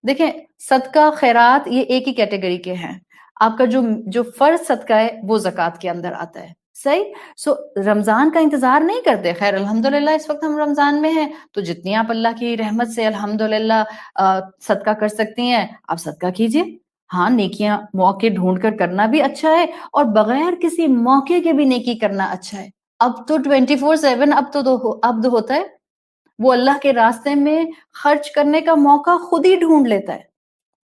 دیکھیں, صدقہ خیرات یہ ایک ہی کیٹیگری کے ہیں. آپ کا جو فرض صدقہ ہے وہ زکوٰۃ کے اندر آتا ہے, صحیح. سو رمضان کا انتظار نہیں کرتے. خیر الحمدللہ اس وقت ہم رمضان میں ہیں, تو جتنی آپ اللہ کی رحمت سے الحمدللہ صدقہ کر سکتی ہیں آپ صدقہ کیجئے. ہاں, نیکیاں موقع ڈھونڈ کر کرنا بھی اچھا ہے, اور بغیر کسی موقع کے بھی نیکی کرنا اچھا ہے. اب تو 24/7 اب ہوتا ہے, وہ اللہ کے راستے میں خرچ کرنے کا موقع خود ہی ڈھونڈ لیتا ہے.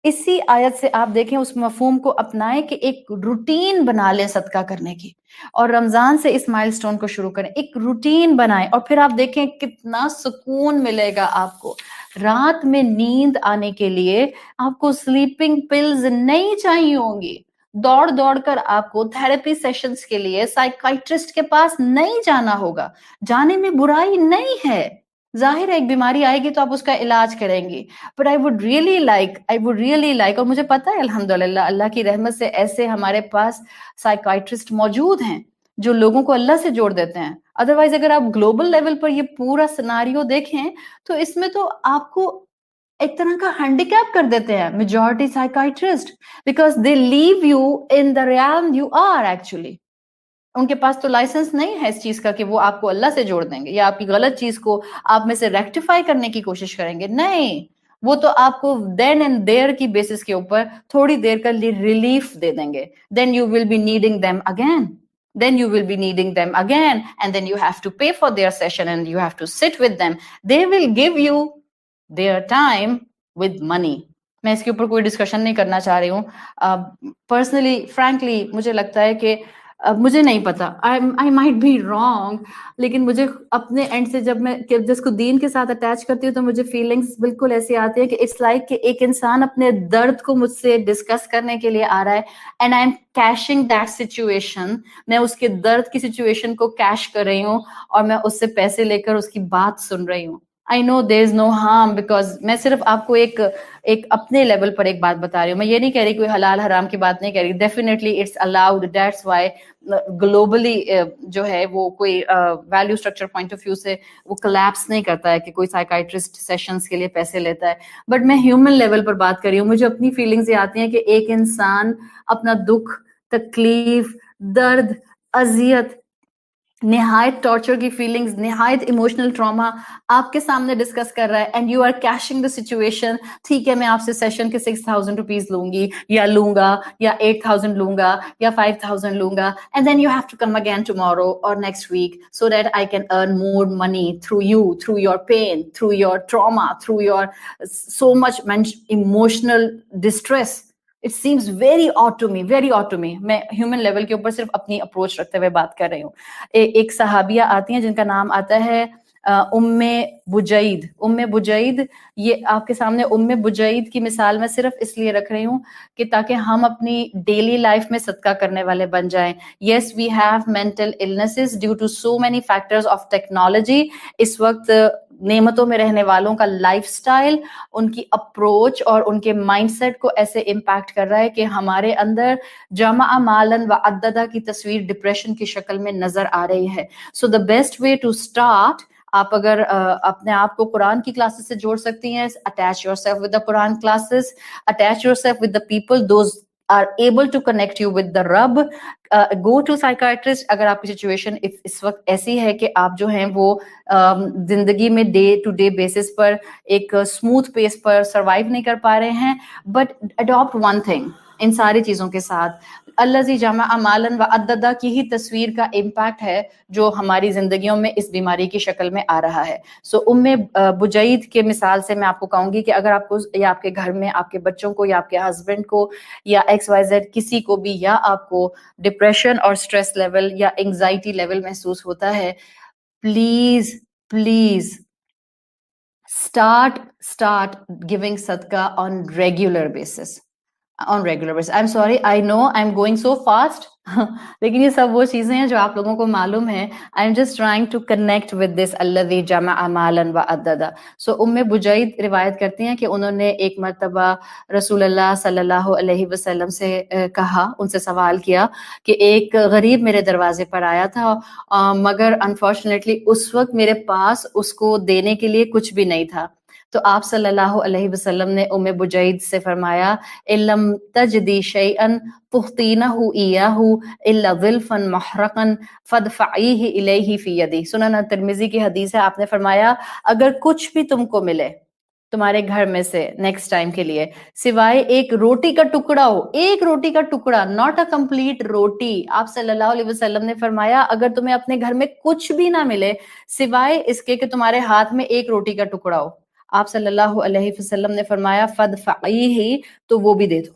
اسی آیت سے آپ دیکھیں, اس مفہوم کو اپنائیں کہ ایک روٹین بنا لیں صدقہ کرنے کی, اور رمضان سے اس مائل سٹون کو شروع کریں, ایک روٹین بنائیں, اور پھر آپ دیکھیں کتنا سکون ملے گا آپ کو. رات میں نیند آنے کے لیے آپ کو سلیپنگ پلز نہیں چاہیے ہوں گی. دوڑ کر آپ کو تھراپی سیشنز کے لیے سائیکائٹرسٹ کے پاس نہیں جانا ہوگا. جانے میں برائی نہیں ہے. ظاہر ہے ایک بیماری آئے گی تو آپ اس کا علاج کریں گی, but I would really like, اور مجھے پتا ہے الحمدللہ اللہ کی رحمت سے ایسے ہمارے پاس سائیکائٹرسٹ موجود ہیں جو لوگوں کو اللہ سے جوڑ دیتے ہیں. ادروائز اگر آپ گلوبل لیول پر یہ پورا سیناریو دیکھیں تو اس میں تو آپ کو ایک طرح کا ہینڈیکیپ کر دیتے ہیں majority psychiatrist, because they leave you in the realm you are actually. ان کے پاس تو لائسنس نہیں ہے اس چیز کا کہ وہ آپ کو اللہ سے جوڑ دیں گے یا آپ کی غلط چیز کو آپ میں سے ریکٹیفائی کرنے کی کوشش کریں گے. نہیں, وہ تو آپ کو دین اینڈ دیر کی بیسس کے اوپر تھوڑی دیر کا ریلیف دے دیں گے. Then you will be needing them again, and then you have to pay for their session and you have to sit with them. They will give you their time with money. میں اس کے اوپر کوئی ڈسکشن نہیں کرنا چاہ رہی ہوں. پرسنلی فرینکلی مجھے لگتا ہے کہ مجھے نہیں پتا, I might be wrong, لیکن مجھے اپنے اینڈ سے جب میں جس کو دین کے ساتھ اٹیچ کرتی ہوں تو مجھے فیلنگس بالکل ایسی آتی ہے کہ اٹس لائک کہ ایک انسان اپنے درد کو مجھ سے ڈسکس کرنے کے لیے آ رہا ہے, and I am caching that situation. میں اس کے درد کی سچویشن کو کیش کر رہی ہوں اور میں اس سے پیسے لے کر اس کی بات سن رہی ہوں. I know there is no harm, because میں صرف آپ کو ایک اپنے لیول پر ایک بات بتا رہی ہوں. میں یہ نہیں کہہ رہی کوئی حلال حرام کی بات نہیں کہہ رہی. Definitely it's allowed. That's why globally جو ہے وہ کوئی value structure point of view سے وہ کلیپس نہیں کرتا ہے کہ کوئی سائیکائٹرسٹ سیشنز کے لیے پیسے لیتا ہے. بٹ میں ہیومن لیول پر بات کر رہی ہوں. مجھے اپنی فیلنگز یہ آتی ہیں کہ ایک انسان اپنا دکھ, تکلیف, درد, اذیت, نہایت ٹارچر کی فیلنگز, نہایت ایموشنل ٹراما آپ کے سامنے ڈسکس کر رہا ہے, and you are cashing the situation. ٹھیک ہے, میں آپ سے سیشن کے 6,000 روپیز لوں گی یا لوں گا, یا 8,000 لوں گا, یا 5,000 لوں گا, and then you have to come again tomorrow اور next week so that I can earn more money through you, through your pain, through your trauma, through your so much emotional distress. It seems very odd to me, very odd to me. میں ہیومن لیول کے اوپر صرف اپنی اپروچ رکھتے ہوئے بات کر رہی ہوں. ایک صحابیہ آتی ہیں جن کا نام آتا ہے ام بجید. ام بجید, یہ آپ کے سامنے ام بجید کی مثال میں صرف اس لیے رکھ رہی ہوں کہ تاکہ ہم اپنی ڈیلی لائف میں صدقہ کرنے والے بن جائیں. Yes, we have mental illnesses due to so many factors of technology. اس وقت نعمتوں میں رہنے والوں کا لائف سٹائل, ان کی اپروچ اور ان کے مائنڈ سیٹ کو ایسے امپیکٹ کر رہا ہے کہ ہمارے اندر جمع مالن و عددہ کی تصویر ڈپریشن کی شکل میں نظر آ رہی ہے. So the best way to start, آپ اگر اپنے آپ کو قرآن کی کلاسز سے جوڑ سکتی ہیں, attach your self with the Quran classes, attach your self with the people those are able to connect you with the Rabb. Go to psychiatrist اگر آپ کی سچویشن اس وقت ایسی ہے کہ آپ جو ہیں وہ زندگی میں ڈے ٹو ڈے بیسس پر ایک اسموتھ پیس پر سروائیو نہیں کر پا رہے ہیں. بٹ adopt one thing ان ساری چیزوں کے ساتھ, الذی جمع مالا وعددہ کی ہی تصویر کا امپیکٹ ہے جو ہماری زندگیوں میں اس بیماری کی شکل میں آ رہا ہے. سو بجید کے مثال سے میں آپ کو کہوں گی کہ اگر آپ کو یا آپ کے گھر میں آپ کے بچوں کو یا آپ کے ہسبینڈ کو یا ایکس وائی زیڈ کسی کو بھی یا آپ کو ڈپریشن اور اسٹریس لیول یا انگزائٹی لیول محسوس ہوتا ہے, please please start giving sadaqah on regular basis. I'm sorry, I know I'm going so fast. لیکن یہ سب وہ چیزیں ہیں جو آپ لوگوں کو معلوم ہیں. I'm just trying to connect with this الذی جمع مالا وعددہ. سو بجید روایت کرتی ہیں کہ انہوں نے ایک مرتبہ رسول اللہ صلی اللہ علیہ وسلم سے کہا, ان سے سوال کیا کہ ایک غریب میرے دروازے پر آیا تھا, مگر انفارچونیٹلی اس وقت میرے پاس اس کو دینے کے لیے کچھ بھی نہیں تھا. تو آپ صلی اللہ علیہ وسلم نے بجید سے فرمایا اِلَّمْ تَجْدِي شَيْئًا تُخْطِينَهُ إِيَّاهُ إِلَّا ظِلْفًا مُحْرَقًا فَادْفَعِيهِ إِلَيْهِ فِي يَدِهِ. سنن ترمذی کی حدیث ہے, آپ نے فرمایا اگر کچھ بھی تم کو ملے تمہارے گھر میں سے نیکسٹ ٹائم کے لیے سوائے ایک روٹی کا ٹکڑا ہو, ایک روٹی کا ٹکڑا, ناٹ اے کمپلیٹ روٹی. آپ صلی اللہ علیہ وسلم نے فرمایا اگر تمہیں اپنے گھر میں کچھ بھی نہ ملے سوائے اس کے کہ تمہارے ہاتھ میں ایک روٹی کا ٹکڑا ہو, آپ صلی اللہ علیہ وسلم نے فرمایا فَادْفَعِيهِ, تو وہ بھی دے دو.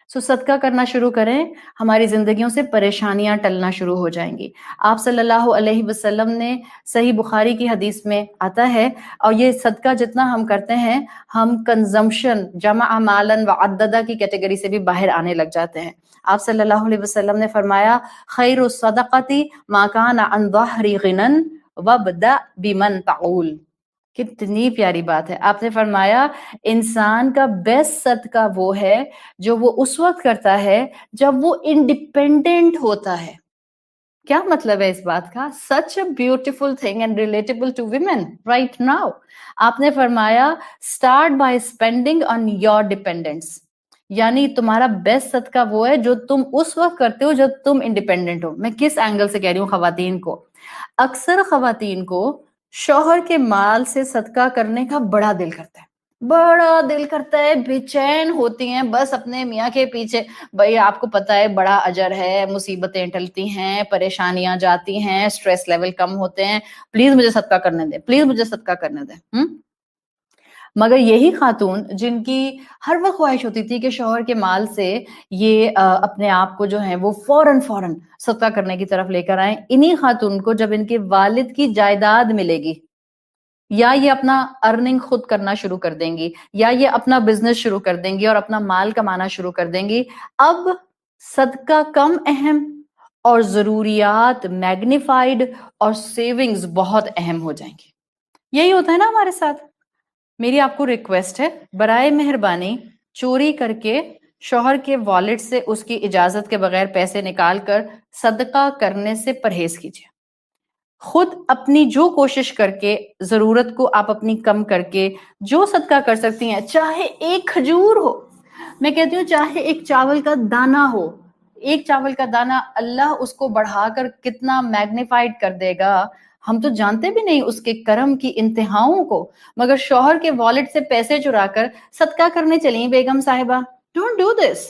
سو صدقہ کرنا شروع کریں, ہماری زندگیوں سے پریشانیاں ٹلنا شروع ہو جائیں گی. آپ صلی اللہ علیہ وسلم نے صحیح بخاری کی حدیث میں آتا ہے, اور یہ صدقہ جتنا ہم کرتے ہیں ہم کنزمپشن جمع مالا وعددہ کی کیٹیگری سے بھی باہر آنے لگ جاتے ہیں. آپ صلی اللہ علیہ وسلم نے فرمایا خیر الصدقۃ ما کان عن ظہر غنى وابدأ بمن تعول. کتنی پیاری بات ہے. آپ نے فرمایا انسان کا بیسٹ صدقہ وہ ہے جو وہ اس وقت کرتا ہے جب وہ انڈیپینڈنٹ ہوتا ہے. کیا مطلب ہے اس بات کا؟ Such a beautiful thing and relatable to women right now. آپ نے فرمایا start by spending on your dependents, یعنی تمہارا بیسٹ صدقہ وہ ہے جو تم اس وقت کرتے ہو جب تم انڈیپینڈنٹ ہو. میں کس اینگل سے کہہ رہی ہوں خواتین کو؟ اکثر خواتین کو شوہر کے مال سے صدقہ کرنے کا بڑا دل کرتا ہے, بڑا دل کرتا ہے, بے چین ہوتی ہیں بس اپنے میاں کے پیچھے. بھائی آپ کو پتا ہے بڑا اجر ہے, مصیبتیں ٹلتی ہیں, پریشانیاں جاتی ہیں, سٹریس لیول کم ہوتے ہیں, پلیز مجھے صدقہ کرنے دیں, پلیز مجھے صدقہ کرنے دیں. مگر یہی خاتون جن کی ہر وقت خواہش ہوتی تھی کہ شوہر کے مال سے یہ اپنے آپ کو جو ہے وہ فوراً صدقہ کرنے کی طرف لے کر آئیں, انہی خاتون کو جب ان کے والد کی جائیداد ملے گی یا یہ اپنا ارننگ خود کرنا شروع کر دیں گی یا یہ اپنا بزنس شروع کر دیں گی اور اپنا مال کمانا شروع کر دیں گی, اب صدقہ کم اہم اور ضروریات میگنیفائڈ اور سیونگز بہت اہم ہو جائیں گی. یہی ہوتا ہے نا ہمارے ساتھ. میری آپ کو ریکویسٹ ہے برائے مہربانی چوری کر کے شوہر کے والیٹ سے اس کی اجازت کے بغیر پیسے نکال کر صدقہ کرنے سے پرہیز کیجیے. خود اپنی جو کوشش کر کے ضرورت کو آپ اپنی کم کر کے جو صدقہ کر سکتی ہیں, چاہے ایک کھجور ہو, میں کہتی ہوں چاہے ایک چاول کا دانہ ہو, ایک چاول کا دانہ اللہ اس کو بڑھا کر کتنا میگنیفائڈ کر دے گا, ہم تو جانتے بھی نہیں اس کے کرم کی انتہاؤں کو. مگر شوہر کے والیٹ سے پیسے چرا کر صدقہ کرنے چلیں بیگم صاحبہ, ڈونٹ ڈو دس.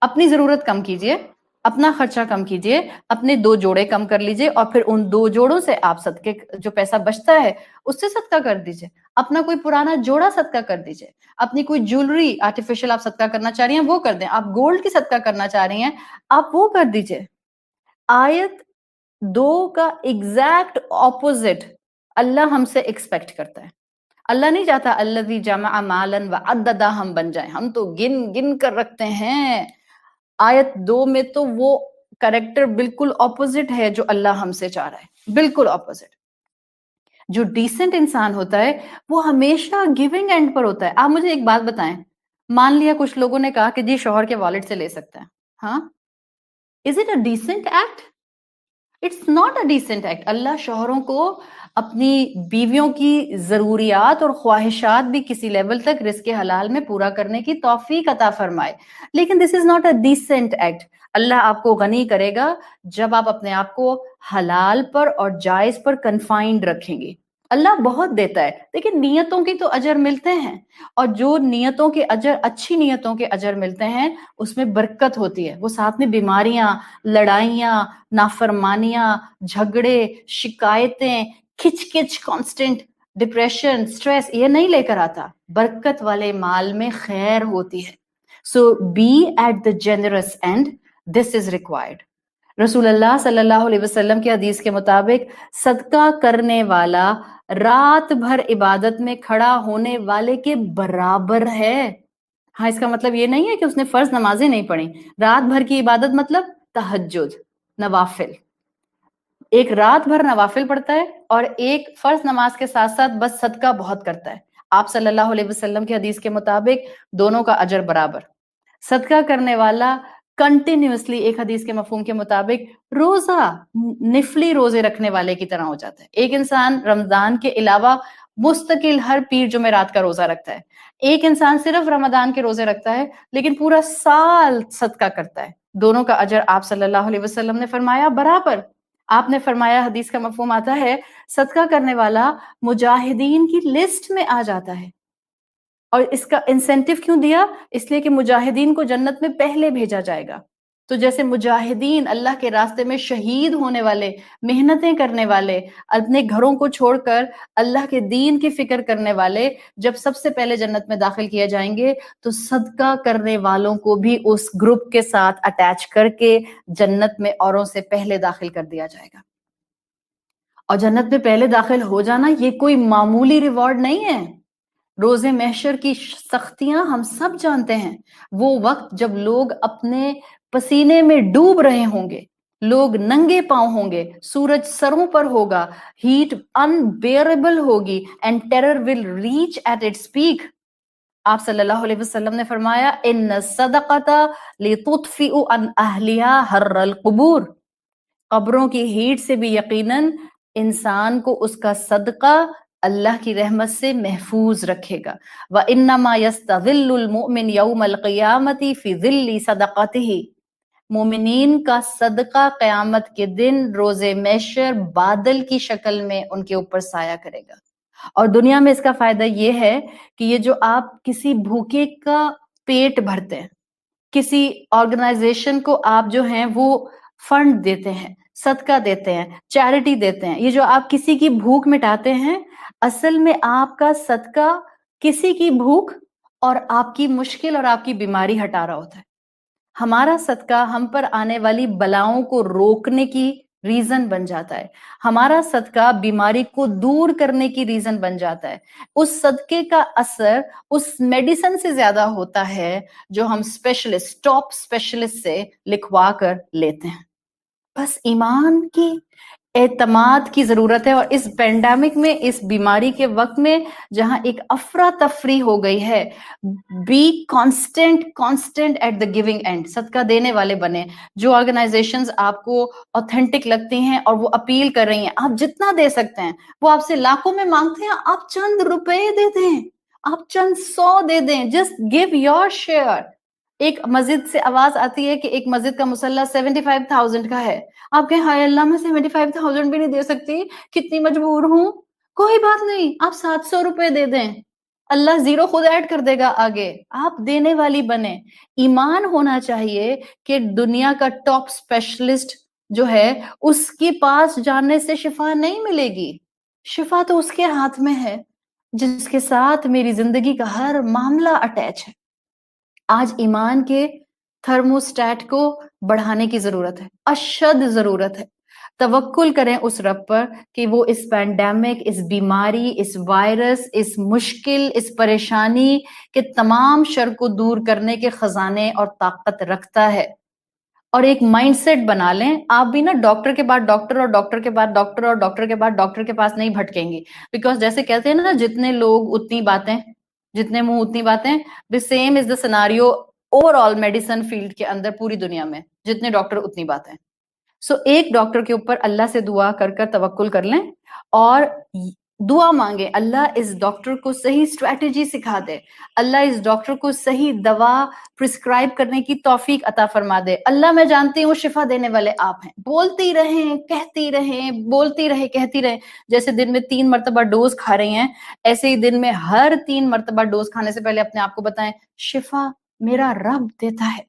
اپنی ضرورت کم کیجیے, اپنا خرچہ کم کیجیے, اپنے 2 جوڑے کم کر لیجیے اور پھر ان 2 جوڑوں سے آپ صدقے جو پیسہ بچتا ہے اس سے صدقہ کر دیجیے. اپنا کوئی پرانا جوڑا صدقہ کر دیجیے, اپنی کوئی جولری آرٹیفیشل آپ صدقہ کرنا چاہ رہی ہیں وہ کر دیں, آپ گولڈ کی صدقہ کرنا چاہ رہی ہیں آپ وہ کر دیجیے. آیت 2 کا ایگزیکٹ اپوزٹ اللہ ہم سے ایکسپیکٹ کرتا ہے. اللہ نہیں چاہتا الذی جمع مالا وعددہ ہم بن جائیں, ہم تو گن گن کر رکھتے ہیں. آیت 2 میں تو وہ کریکٹر بالکل اپوزٹ ہے جو اللہ ہم سے چاہ رہا ہے, بالکل اپوزٹ. جو ڈیسنٹ انسان ہوتا ہے وہ ہمیشہ گیونگ اینڈ پر ہوتا ہے. آپ مجھے ایک بات بتائیں, مان لیا کچھ لوگوں نے کہا کہ جی شوہر کے والیٹ سے لے سکتے ہیں, ہاں, is it a decent act? It's not a decent act. اللہ شوہروں کو اپنی بیویوں کی ضروریات اور خواہشات بھی کسی لیول تک رزق حلال میں پورا کرنے کی توفیق عطا فرمائے, لیکن this is not a decent act. اللہ آپ کو غنی کرے گا جب آپ اپنے آپ کو حلال پر اور جائز پر کنفائنڈ رکھیں گے. اللہ بہت دیتا ہے، لیکن نیتوں کی تو اجر ملتے ہیں، اور جو نیتوں کے اجر، اچھی نیتوں کے اجر ملتے ہیں اس میں برکت ہوتی ہے، وہ ساتھ میں بیماریاں، لڑائیاں، نافرمانیاں، جھگڑے، شکایتیں، کھچ کچ، کانسٹنٹ ڈپریشن، سٹریس یہ نہیں لے کر آتا. برکت والے مال میں خیر ہوتی ہے. So be at the generous end, this is required. رسول اللہ صلی اللہ علیہ وسلم کی حدیث کے مطابق صدقہ کرنے والا رات بھر عبادت میں کھڑا ہونے والے کے برابر ہے. ہاں، اس کا مطلب یہ نہیں ہے کہ اس نے فرض نمازیں نہیں پڑھی. رات بھر کی عبادت مطلب تہجد، نوافل. ایک رات بھر نوافل پڑھتا ہے اور ایک فرض نماز کے ساتھ ساتھ بس صدقہ بہت کرتا ہے. آپ صلی اللہ علیہ وسلم کی حدیث کے مطابق دونوں کا اجر برابر. صدقہ کرنے والا کنٹینیوسلی، ایک حدیث کے مفہوم کے مطابق روزہ، نفلی روزے رکھنے والے کی طرح ہو جاتا ہے. ایک انسان رمضان کے علاوہ مستقل ہر پیر جمعرات کا روزہ رکھتا ہے. ایک انسان صرف رمضان کے روزے رکھتا ہے لیکن پورا سال صدقہ کرتا ہے. دونوں کا اجر آپ صلی اللہ علیہ وسلم نے فرمایا برابر. آپ نے فرمایا، حدیث کا مفہوم آتا ہے، صدقہ کرنے والا مجاہدین کی لسٹ میں آ جاتا ہے. اور اس کا انسینٹیو کیوں دیا؟ اس لیے کہ مجاہدین کو جنت میں پہلے بھیجا جائے گا. تو جیسے مجاہدین، اللہ کے راستے میں شہید ہونے والے، محنتیں کرنے والے، اپنے گھروں کو چھوڑ کر اللہ کے دین کی فکر کرنے والے جب سب سے پہلے جنت میں داخل کیے جائیں گے، تو صدقہ کرنے والوں کو بھی اس گروپ کے ساتھ اٹیچ کر کے جنت میں اوروں سے پہلے داخل کر دیا جائے گا. اور جنت میں پہلے داخل ہو جانا یہ کوئی معمولی ریوارڈ نہیں ہے. روز محشر کی سختیاں ہم سب جانتے ہیں. وہ وقت جب لوگ اپنے پسینے میں ڈوب رہے ہوں گے، لوگ ننگے پاؤں ہوں گے، سورج سروں پر ہوگا، ہیٹ انبیئربل ہوگی، and terror will reach at its peak. آپ صلی اللہ علیہ وسلم نے فرمایا، ان الصدقۃ لتطفئ عن اہلها حر القبور. قبروں کی ہیٹ سے بھی یقیناً انسان کو اس کا صدقہ اللہ کی رحمت سے محفوظ رکھے گا. وَإِنَّمَا يَسْتَظِلُّ الْمُؤْمِنُ يَوْمَ الْقِيَامَةِ فِي ظِلِّ صَدَقَتِهِ. مومنین کا صدقہ قیامت کے دن روز محشر بادل کی شکل میں ان کے اوپر سایہ کرے گا. اور دنیا میں اس کا فائدہ یہ ہے کہ یہ جو آپ کسی بھوکے کا پیٹ بھرتے ہیں، کسی آرگنائزیشن کو آپ جو ہیں وہ فنڈ دیتے ہیں، صدقہ دیتے ہیں، چیریٹی دیتے ہیں، یہ جو آپ کسی کی بھوک مٹاتے ہیں، اصل میں آپ کا صدقہ کسی کی بھوک اور آپ کی مشکل اور آپ کی بیماری ہٹا رہا ہوتا ہے. ہمارا صدقہ ہم پر آنے والی بلاؤں کو روکنے کی ریزن بن جاتا ہے. ہمارا صدقہ بیماری کو دور کرنے کی ریزن بن جاتا ہے. اس صدقے کا اثر اس میڈیسن سے زیادہ ہوتا ہے جو ہم اسپیشلسٹ، ٹاپ اسپیشلسٹ سے لکھوا کر لیتے ہیں. بس ایمان کی اعتماد کی ضرورت ہے. اور اس پینڈیمک میں، اس بیماری کے وقت میں جہاں ایک افراتفری ہو گئی ہے، be constant at the giving end. صدقہ دینے والے بنے. جو آرگنائزیشنز آپ کو اوتھینٹک لگتی ہیں اور وہ اپیل کر رہی ہیں، آپ جتنا دے سکتے ہیں، وہ آپ سے لاکھوں میں مانگتے ہیں، آپ چند روپے دے دیں، آپ چند 100 دے دیں. Just give your share. ایک مسجد سے آواز آتی ہے کہ ایک مسجد کا مصلی 75,000 کا ہے. آپ کہیں ہائے اللہ، میں 75,000 بھی نہیں دے سکتی، کتنی مجبور ہوں. کوئی بات نہیں، آپ 700 روپے دے دیں، اللہ زیرو خود ایڈ کر دے گا آگے. آپ دینے والی بنے. ایمان ہونا چاہیے کہ دنیا کا ٹاپ اسپیشلسٹ جو ہے اس کے پاس جانے سے شفا نہیں ملے گی. شفا تو اس کے ہاتھ میں ہے جس کے ساتھ میری زندگی کا ہر معاملہ اٹیچ ہے. آج ایمان کے تھرموسٹیٹ کو بڑھانے کی ضرورت ہے، اشد ضرورت ہے. توکل کریں اس رب پر کہ وہ اس پینڈیمک، اس بیماری، اس وائرس، اس مشکل، اس پریشانی کے تمام شر کو دور کرنے کے خزانے اور طاقت رکھتا ہے. اور ایک مائنڈ سیٹ بنا لیں. آپ بھی نا ڈاکٹر کے بعد ڈاکٹر اور ڈاکٹر کے بعد ڈاکٹر اور ڈاکٹر کے بعد ڈاکٹر کے پاس نہیں بھٹکیں گے. بیکاز جیسے کہتے ہیں نا، جتنے لوگ اتنی باتیں، جتنے منہ اتنی باتیں. the same is the scenario over all medicine field کے اندر پوری دنیا میں. جتنے ڈاکٹر اتنی باتیں. سو ایک ڈاکٹر کے اوپر اللہ سے دعا کر کر توکل کر لیں. اور دعا مانگے اللہ اس ڈاکٹر کو صحیح اسٹریٹجی سکھا دے، اللہ اس ڈاکٹر کو صحیح دوا پرسکرائب کرنے کی توفیق عطا فرما دے، اللہ میں جانتی ہوں شفا دینے والے آپ ہیں، بولتی رہیں کہتی رہیں، بولتی رہے کہتی رہیں، جیسے دن میں 3 مرتبہ ڈوز کھا رہی ہیں، ایسے ہی دن میں ہر 3 مرتبہ ڈوز کھانے سے پہلے اپنے آپ کو بتائیں شفا میرا رب دیتا ہے،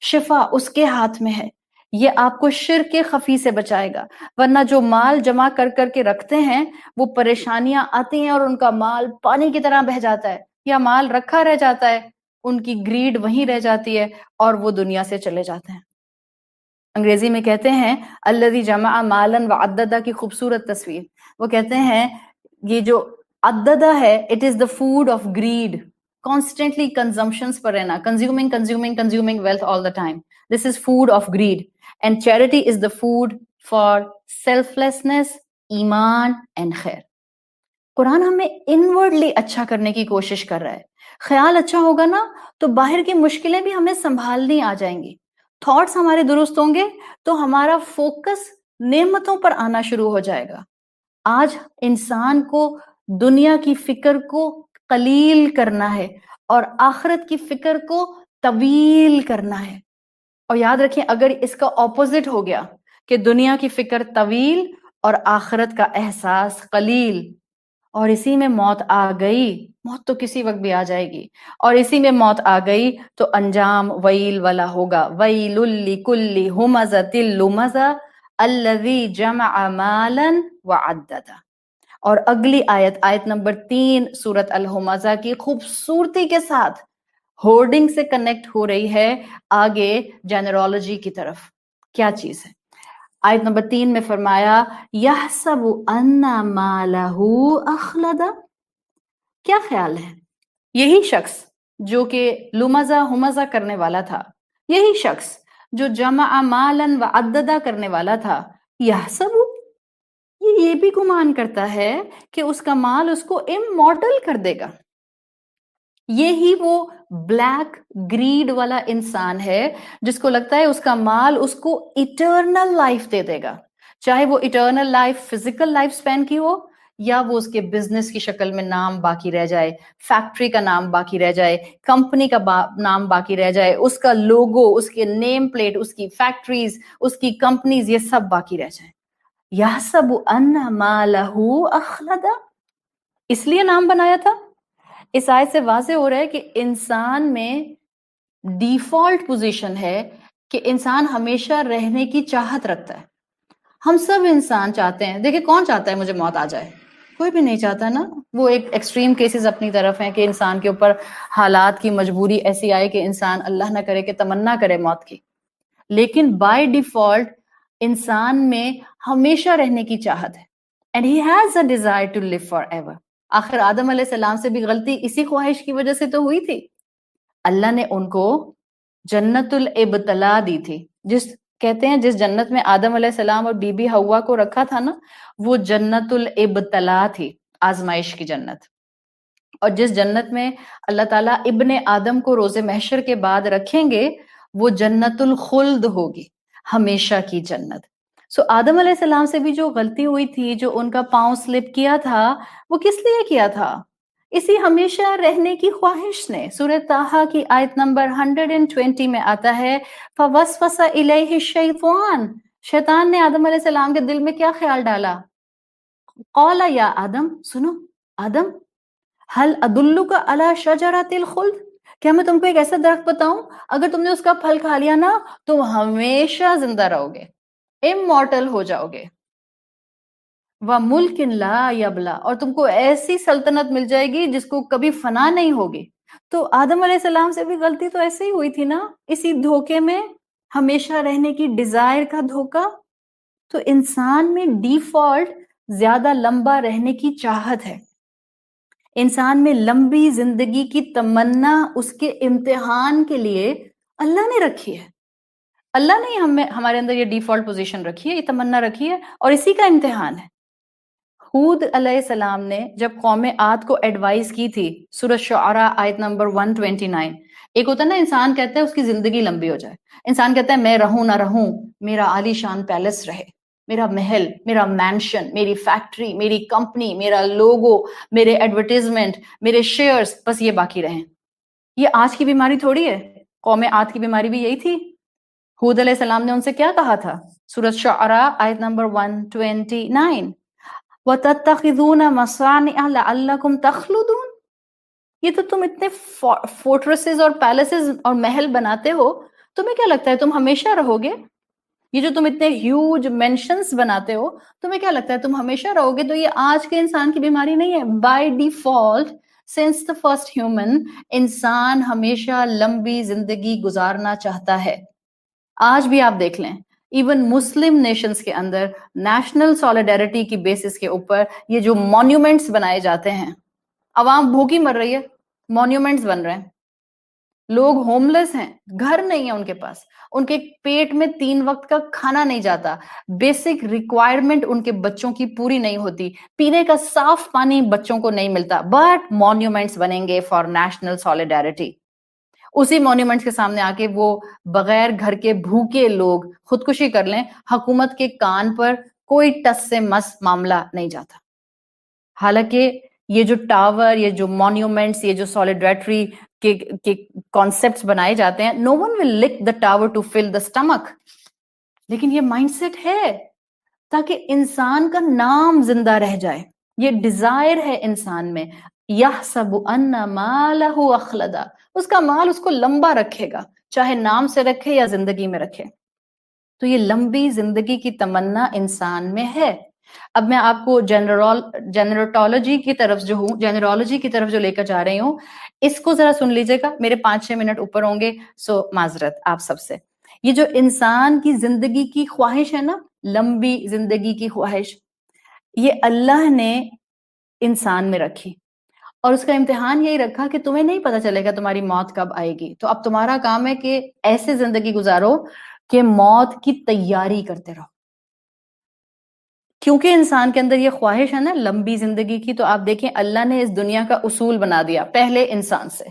شفا اس کے ہاتھ میں ہے، یہ آپ کو شرک کے خفی سے بچائے گا، ورنہ جو مال جمع کر کر کے رکھتے ہیں وہ پریشانیاں آتی ہیں اور ان کا مال پانی کی طرح بہہ جاتا ہے یا مال رکھا رہ جاتا ہے، ان کی گریڈ وہیں رہ جاتی ہے اور وہ دنیا سے چلے جاتے ہیں۔ انگریزی میں کہتے ہیں الذی جمع مالا وعددہ کی خوبصورت تصویر، وہ کہتے ہیں یہ جو عددہ ہے it is the food of greed, constantly consumptions پر رہنا، consuming wealth all the time, this is food of greed, and charity is the food for selflessness, ایمان اینڈ خیر۔ قرآن ہمیں انورڈلی اچھا کرنے کی کوشش کر رہا ہے، خیال اچھا ہوگا نا تو باہر کی مشکلیں بھی ہمیں سنبھالنی آ جائیں گی، تھاٹس ہمارے درست ہوں گے تو ہمارا فوکس نعمتوں پر آنا شروع ہو جائے گا۔ آج انسان کو دنیا کی فکر کو قلیل کرنا ہے اور آخرت کی فکر کو طویل کرنا ہے، اور یاد رکھیں اگر اس کا اپوزٹ ہو گیا کہ دنیا کی فکر طویل اور آخرت کا احساس قلیل، اور اسی میں موت آ گئی، موت تو کسی وقت بھی آ جائے گی، اور اسی میں موت آ گئی تو انجام ویل والا ہوگا، ویل لکل ہمزۃ لمزہ الذی جمع مالا وعددہ۔ اور اگلی آیت نمبر 3 سورت الہمزہ کی خوبصورتی کے ساتھ ہورڈنگ سے کنیکٹ ہو رہی ہے آگے جنرالوجی کی طرف۔ کیا چیز ہے؟ آیت نمبر 3 میں فرمایا یحسب ان مالہ اخلدہ، کیا خیال ہے یہی شخص جو کہ لمزہ ہمزہ کرنے والا تھا، یہی شخص جو جمع مالا وعددہ کرنے والا تھا، یحسب یہ بھی گمان کرتا ہے کہ اس کا مال اس کو امورٹل کر دے گا۔ یہی وہ بلیک گریڈ والا انسان ہے جس کو لگتا ہے اس کا مال اس کو ایٹرنل لائف دے دے گا، چاہے وہ ایٹرنل لائف فزیکل لائف سپین کی ہو یا وہ اس کے بزنس کی شکل میں نام باقی رہ جائے، فیکٹری کا نام باقی رہ جائے، کمپنی کا نام باقی رہ جائے، اس کا لوگو، اس کے نیم پلیٹ، اس کی فیکٹریز، اس کی کمپنیز، یہ سب باقی رہ جائے۔ یحسب ان مالہ اخلدہ، اس لیے نام بنایا تھا۔ اس آیت سے واضح ہو رہا ہے کہ انسان میں ڈیفالٹ پوزیشن ہے کہ انسان ہمیشہ رہنے کی چاہت رکھتا ہے۔ ہم سب انسان چاہتے ہیں، دیکھیں کون چاہتا ہے مجھے موت آ جائے؟ کوئی بھی نہیں چاہتا نا۔ وہ ایک ایکسٹریم کیسز اپنی طرف ہیں کہ انسان کے اوپر حالات کی مجبوری ایسی آئے کہ انسان اللہ نہ کرے کہ تمنا کرے موت کی، لیکن بائی ڈیفالٹ انسان میں ہمیشہ رہنے کی چاہت ہے، and he has a desire to live forever۔ آخر آدم علیہ السلام سے بھی غلطی اسی خواہش کی وجہ سے تو ہوئی تھی، اللہ نے ان کو جنت الابتلا دی تھی، کہتے ہیں جس جنت میں آدم علیہ السلام اور بی بی حوا کو رکھا تھا نا وہ جنت الابتلا تھی، آزمائش کی جنت۔ اور جس جنت میں اللہ تعالیٰ ابن آدم کو روز محشر کے بعد رکھیں گے وہ جنت الخلد ہوگی، ہمیشہ کی جنت۔ سو آدم علیہ السلام سے بھی جو غلطی ہوئی تھی، جو ان کا پاؤں سلپ کیا تھا، وہ کس لیے کیا تھا؟ اسی ہمیشہ رہنے کی خواہش نے۔ سورہ طٰہٰ کی آیت نمبر 120 میں آتا ہے فوسوس الیہ الشیطان، شیطان نے آدم علیہ السلام کے دل میں کیا خیال ڈالا؟ قال یا آدم، سنو آدم، هل ادلک علی شجرۃ الخلد، کیا میں تم کو ایک ایسا درخت بتاؤں اگر تم نے اس کا پھل کھا لیا نا تم ہمیشہ زندہ رہو گے، امورٹل ہو جاؤ گے، وَمُلْكٍ لَا يَبْلَى، اور تم کو ایسی سلطنت مل جائے گی جس کو کبھی فنا نہیں ہوگی۔ تو آدم علیہ السلام سے بھی غلطی تو ایسے ہی ہوئی تھی نا، اسی دھوکے میں، ہمیشہ رہنے کی ڈیزائر کا دھوکا۔ تو انسان میں ڈیفالٹ زیادہ لمبا رہنے کی چاہت ہے، انسان میں لمبی زندگی کی تمنا اس کے امتحان کے لیے اللہ نے رکھی ہے۔ اللہ نے ہمارے اندر یہ ڈیفالٹ پوزیشن رکھی ہے، یہ تمنا رکھی ہے، اور اسی کا امتحان ہے۔ ہود علیہ السلام نے جب قوم عاد کو ایڈوائز کی تھی، سورۃ شعراء آیت نمبر 129، ایک ہوتا ہے نا انسان کہتا ہے اس کی زندگی لمبی ہو جائے، انسان کہتا ہے میں رہوں نہ رہوں میرا عالی شان پیلس رہے، میرا محل, میرا مینشن, میری فیکٹری, میری کمپنی, میرا لوگو, میرے ایڈورٹیزمنٹ, میرے شیئرز, بس یہ باقی رہیں. یہ آج کی بیماری تھوڑی ہے. قوم عاد کی بیماری بھی یہی تھی. ہود علیہ السلام نے ان سے کیا کہا تھا؟ سورۃ شعراء آیت نمبر 129, وَتَتَّخِذُونَ مَصَانِعَ لَعَلَّكُمْ تَخْلُدُونَ. یہ تو تم اتنے فورٹریسز اور پیلسز اور محل بناتے ہو, تمہیں کیا لگتا ہے تم ہمیشہ رہو گے؟ یہ جو تم اتنے ہیوج مینشنز بناتے ہو, تمہیں کیا لگتا ہے تم ہمیشہ رہو گے؟ تو یہ آج کے انسان کی بیماری نہیں ہے. By default since the first human, انسان ہمیشہ لمبی زندگی گزارنا چاہتا ہے. آج بھی آپ دیکھ لیں, ایون مسلم نیشنز کے اندر نیشنل سولیڈیرٹی کی بیسس کے اوپر یہ جو مونیومنٹس بنائے جاتے ہیں, عوام بھوکی مر رہی ہے, مونیومنٹس بن رہے ہیں. لوگ ہوم لیس ہیں, گھر نہیں ہے ان کے پاس, ان کے پیٹ میں 3 وقت کا کھانا نہیں جاتا, بیسک ریکوائرمنٹ ان کے بچوں کی پوری نہیں ہوتی, پینے کا صاف پانی بچوں کو نہیں ملتا, بٹ مونیومنٹس بنیں گے فار نیشنل سولیڈیرٹی. اسی مونیومنٹس کے سامنے آ کے وہ بغیر گھر کے بھوکے لوگ خودکشی کر لیں, حکومت کے کان پر کوئی ٹس سے مس معاملہ نہیں جاتا. حالانکہ یہ جو ٹاور, یہ جو مونیومنٹس, یہ جو سولیڈیرٹی کے کانسیپٹس بنائے جاتے ہیں, no one will look the tower to fill the stomach. لیکن یہ مائنڈ سیٹ ہے تاکہ انسان کا نام زندہ رہ جائے. یہ ڈیزائر ہے انسان میں, یحسب ان مالہ اخلدا, اس کا مال اس کو لمبا رکھے گا, چاہے نام سے رکھے یا زندگی میں رکھے. تو یہ لمبی زندگی کی تمنا انسان میں ہے. اب میں آپ کو جنرٹالوجی کی طرف جو ہوں, جنرالوجی کی طرف جو لے کر جا رہی ہوں, اس کو ذرا سن لیجیے گا. میرے 5-6 منٹ اوپر ہوں گے, سو معذرت آپ سب سے. یہ جو انسان کی زندگی کی خواہش ہے نا, لمبی زندگی کی خواہش, یہ اللہ نے انسان میں رکھی, اور اس کا امتحان یہی رکھا کہ تمہیں نہیں پتا چلے گا تمہاری موت کب آئے گی. تو اب تمہارا کام ہے کہ ایسے زندگی گزارو کہ موت کی تیاری کرتے رہو. کیونکہ انسان کے اندر یہ خواہش ہے نا لمبی زندگی کی, تو آپ دیکھیں اللہ نے اس دنیا کا اصول بنا دیا پہلے انسان سے.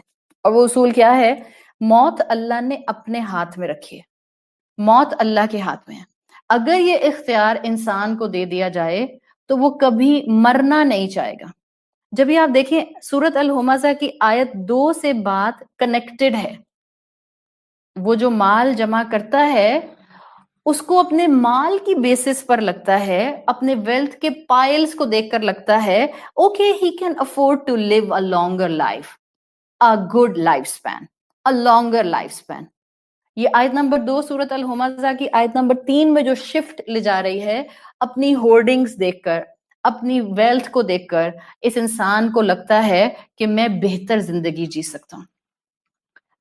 اور وہ اصول کیا ہے؟ موت اللہ نے اپنے ہاتھ میں رکھی ہے, موت اللہ کے ہاتھ میں ہے. اگر یہ اختیار انسان کو دے دیا جائے تو وہ کبھی مرنا نہیں چاہے گا. جب یہ آپ دیکھیں سورۃ الہمزہ کی آیت 2 سے بات کنیکٹڈ ہے. وہ جو مال جمع کرتا ہے اس کو اپنے مال کی بیسس پر لگتا ہے, اپنے ویلتھ کے پائلز کو دیکھ کر لگتا ہے okay he can afford to live a longer life, a good life span, a longer life span. یہ آیت نمبر 2 سورۃ الہمزہ کی آیت نمبر 3 میں جو شفٹ لے جا رہی ہے, اپنی ہورڈنگز دیکھ کر, اپنی ویلتھ کو دیکھ کر اس انسان کو لگتا ہے کہ میں بہتر زندگی جی سکتا ہوں,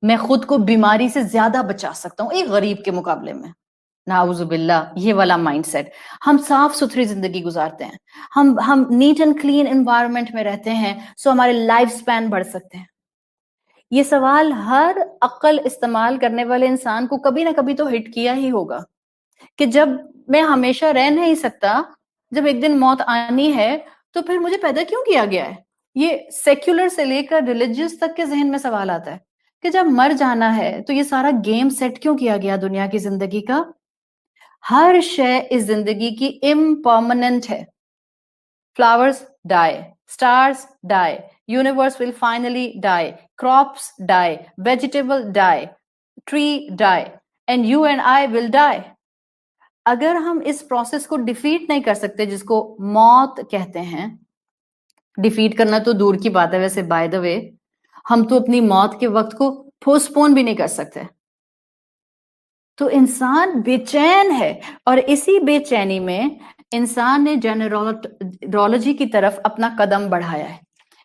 میں خود کو بیماری سے زیادہ بچا سکتا ہوں ایک غریب کے مقابلے میں. نعوذ باللہ, یہ والا مائنڈ سیٹ. ہم صاف ستھری زندگی گزارتے ہیں, ہم نیٹ اینڈ کلین انوائرمنٹ میں رہتے ہیں, سو ہمارے لائف سپین بڑھ سکتے ہیں. یہ سوال ہر عقل استعمال کرنے والے انسان کو کبھی نہ کبھی تو ہٹ کیا ہی ہوگا کہ جب میں ہمیشہ رہ نہیں سکتا, جب ایک دن موت آنی ہے تو پھر مجھے پیدا کیوں کیا گیا ہے. یہ سیکولر سے لے کر ریلیجیس تک کے ذہن میں سوال آتا ہے کہ جب مر جانا ہے تو یہ سارا گیم سیٹ کیوں کیا گیا دنیا کی زندگی کا. ہر شے اس زندگی کی امپرماننٹ ہے. Flowers die, stars die, universe will finally die, crops die, vegetable die, tree die, and you and I will die. اگر ہم اس پروسیس کو ڈیفیٹ نہیں کر سکتے, جس کو موت کہتے ہیں, ڈیفیٹ کرنا تو دور کی بات ہے ویسے, بائی دا وے ہم تو اپنی موت کے وقت کو پوسٹ پون بھی نہیں کر سکتے. تو انسان بے چین ہے, اور اسی بے چینی میں انسان نے جنرالوجی کی طرف اپنا قدم بڑھایا ہے.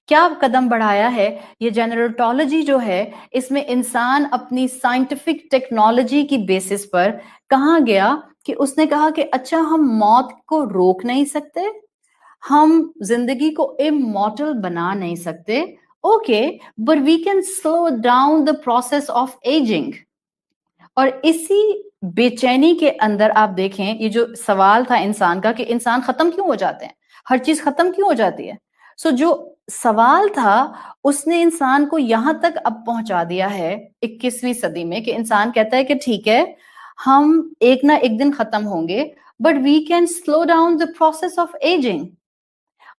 کیا قدم بڑھایا ہے؟ یہ جنرٹالوجی جو ہے, اس میں انسان اپنی سائنٹیفک ٹیکنالوجی کی بیسس پر کہاں گیا کہ اس نے کہا کہ اچھا ہم موت کو روک نہیں سکتے, ہم زندگی کو امورٹل بنا نہیں سکتے, okay, but we can slow down the process of ageing. اور اسی بے چینی کے اندر آپ دیکھیں, یہ جو سوال تھا انسان کا کہ انسان ختم کیوں ہو جاتے ہیں, ہر چیز ختم کیوں ہو جاتی ہے, سو جو سوال تھا اس نے انسان کو یہاں تک اب پہنچا دیا ہے 21ویں صدی میں کہ انسان کہتا ہے کہ ٹھیک ہے, ہم ایک نہ ایک دن ختم ہوں گے, but we can slow down the process of aging.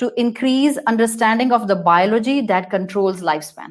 to increase understanding of the biology that controls lifespan.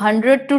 100 to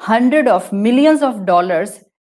$100 of millions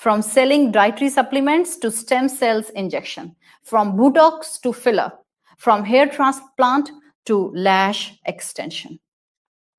From selling dietary supplements to stem cells injection, from Botox to filler, from hair transplant to lash extension.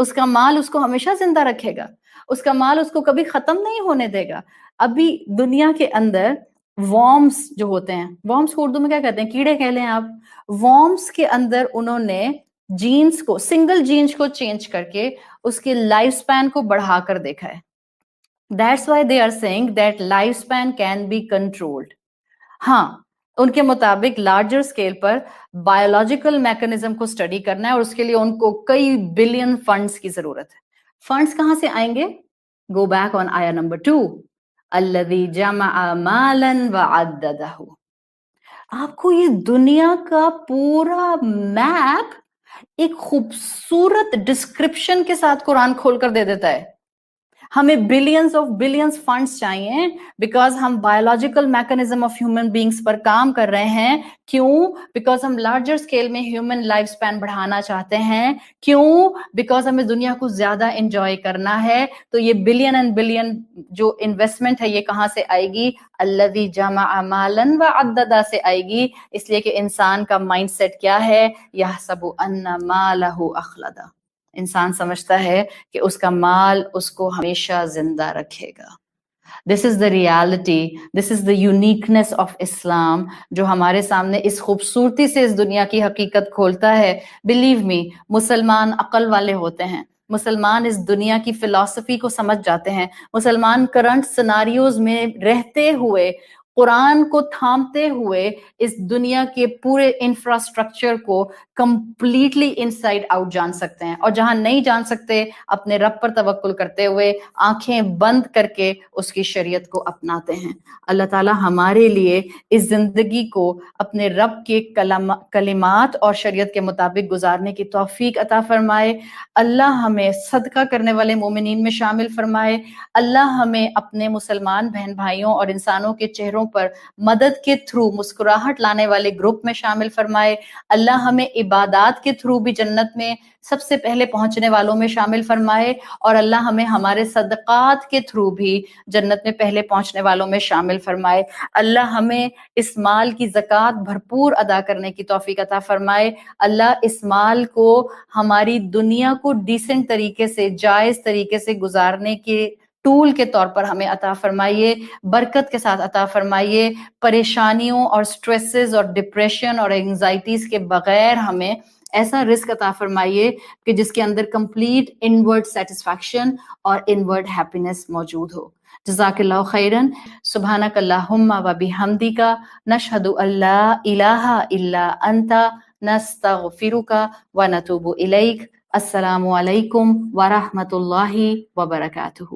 اس کا مال اس کو ہمیشہ زندہ رکھے گا, اس کا مال اس کو کبھی ختم نہیں ہونے دے گا. ابھی دنیا کے اندر وارمز جو ہوتے ہیں, وارمز کو اردو میں کیا کہتے ہیں, کیڑے کہہ لیں آپ, وارمز کے اندر انہوں نے جینز کو, سنگل جینز کو چینج کر کے اس کے لائف سپین کو بڑھا کر دیکھا ہے. That's why they are saying that lifespan can be controlled. ہاں, ان کے مطابق لارجر اسکیل پر بایولوجیکل میکنزم کو اسٹڈی کرنا ہے, اور اس کے لیے ان کو کئی بلین فنڈز کی ضرورت ہے. فنڈز کہاں سے آئیں گے؟ گو بیک آن آیا نمبر 2, الذی جمع مالا وعددہ. آپ کو یہ دنیا کا پورا میپ ایک خوبصورت ڈسکرپشن کے ساتھ قرآن کھول کر دے دیتا ہے. ہمیں بلینز آف بلینز فنڈز چاہیے بیکاز ہم biological mechanism of human beings پر کام کر رہے ہیں. کیوں؟ بیکاز ہم لارجر اسکیل میں ہیومن لائف سپین بڑھانا چاہتے ہیں. کیوں؟ بیکاز ہمیں دنیا کو زیادہ انجوائے کرنا ہے. تو یہ بلین اینڈ بلین جو انویسٹمنٹ ہے یہ کہاں سے آئے گی؟ الذی جمع مالا وعددہ سے آئے گی. اس لیے کہ انسان کا مائنڈ سیٹ کیا ہے؟ یحسب ان مالہ اخلدہ. انسان سمجھتا ہے کہ اس کا مال اس کو ہمیشہ زندہ رکھے گا. This is the reality, this is the uniqueness of Islam جو ہمارے سامنے اس خوبصورتی سے اس دنیا کی حقیقت کھولتا ہے. Believe me, مسلمان عقل والے ہوتے ہیں, مسلمان اس دنیا کی فلسفی کو سمجھ جاتے ہیں, مسلمان کرنٹ سیناریوز میں رہتے ہوئے, قرآن کو تھامتے ہوئے اس دنیا کے پورے انفراسٹرکچر کو کمپلیٹلی انسائڈ آؤٹ جان سکتے ہیں, اور جہاں نہیں جان سکتے اپنے رب پر توکل کرتے ہوئے آنکھیں بند کر کے اس کی شریعت کو اپناتے ہیں. اللہ تعالی ہمارے لیے اس زندگی کو اپنے رب کے کلمات اور شریعت کے مطابق گزارنے کی توفیق عطا فرمائے. اللہ ہمیں صدقہ کرنے والے مومنین میں شامل فرمائے. اللہ ہمیں اپنے مسلمان بہن بھائیوں اور انسانوں کے چہروں پر مدد کے تھرو مسکراہٹ لانے والے گروپ میں شامل فرمائے. اللہ ہمیں عبادات کے تھرو بھی جنت میں سب سے پہلے پہنچنے والوں میں شامل فرمائے, اور اللہ ہمیں ہمارے صدقات کے تھرو بھی جنت میں پہلے پہنچنے والوں میں شامل فرمائے. اللہ ہمیں اس مال کی زکوٰۃ بھرپور ادا کرنے کی توفیق عطا فرمائے. اللہ اس مال کو ہماری دنیا کو ڈیسنٹ طریقے سے, جائز طریقے سے گزارنے کے ٹول کے طور پر ہمیں عطا فرمائیے, برکت کے ساتھ عطا فرمائیے. پریشانیوں اور سٹریسز اور ڈپریشن اور انگزائٹیز کے بغیر ہمیں ایسا رزق عطا فرمائیے کہ جس کے اندر کمپلیٹ انورڈ سیٹسفیکشن اور انورڈ ہیپینس موجود ہو. جزاک اللہ خیرن. سبحانک اللہم و بحمدک نشہد ان لا الہ الا انت نستغفرک و نتوب الیک. السلام علیکم ورحمۃ اللہ وبرکاتہ.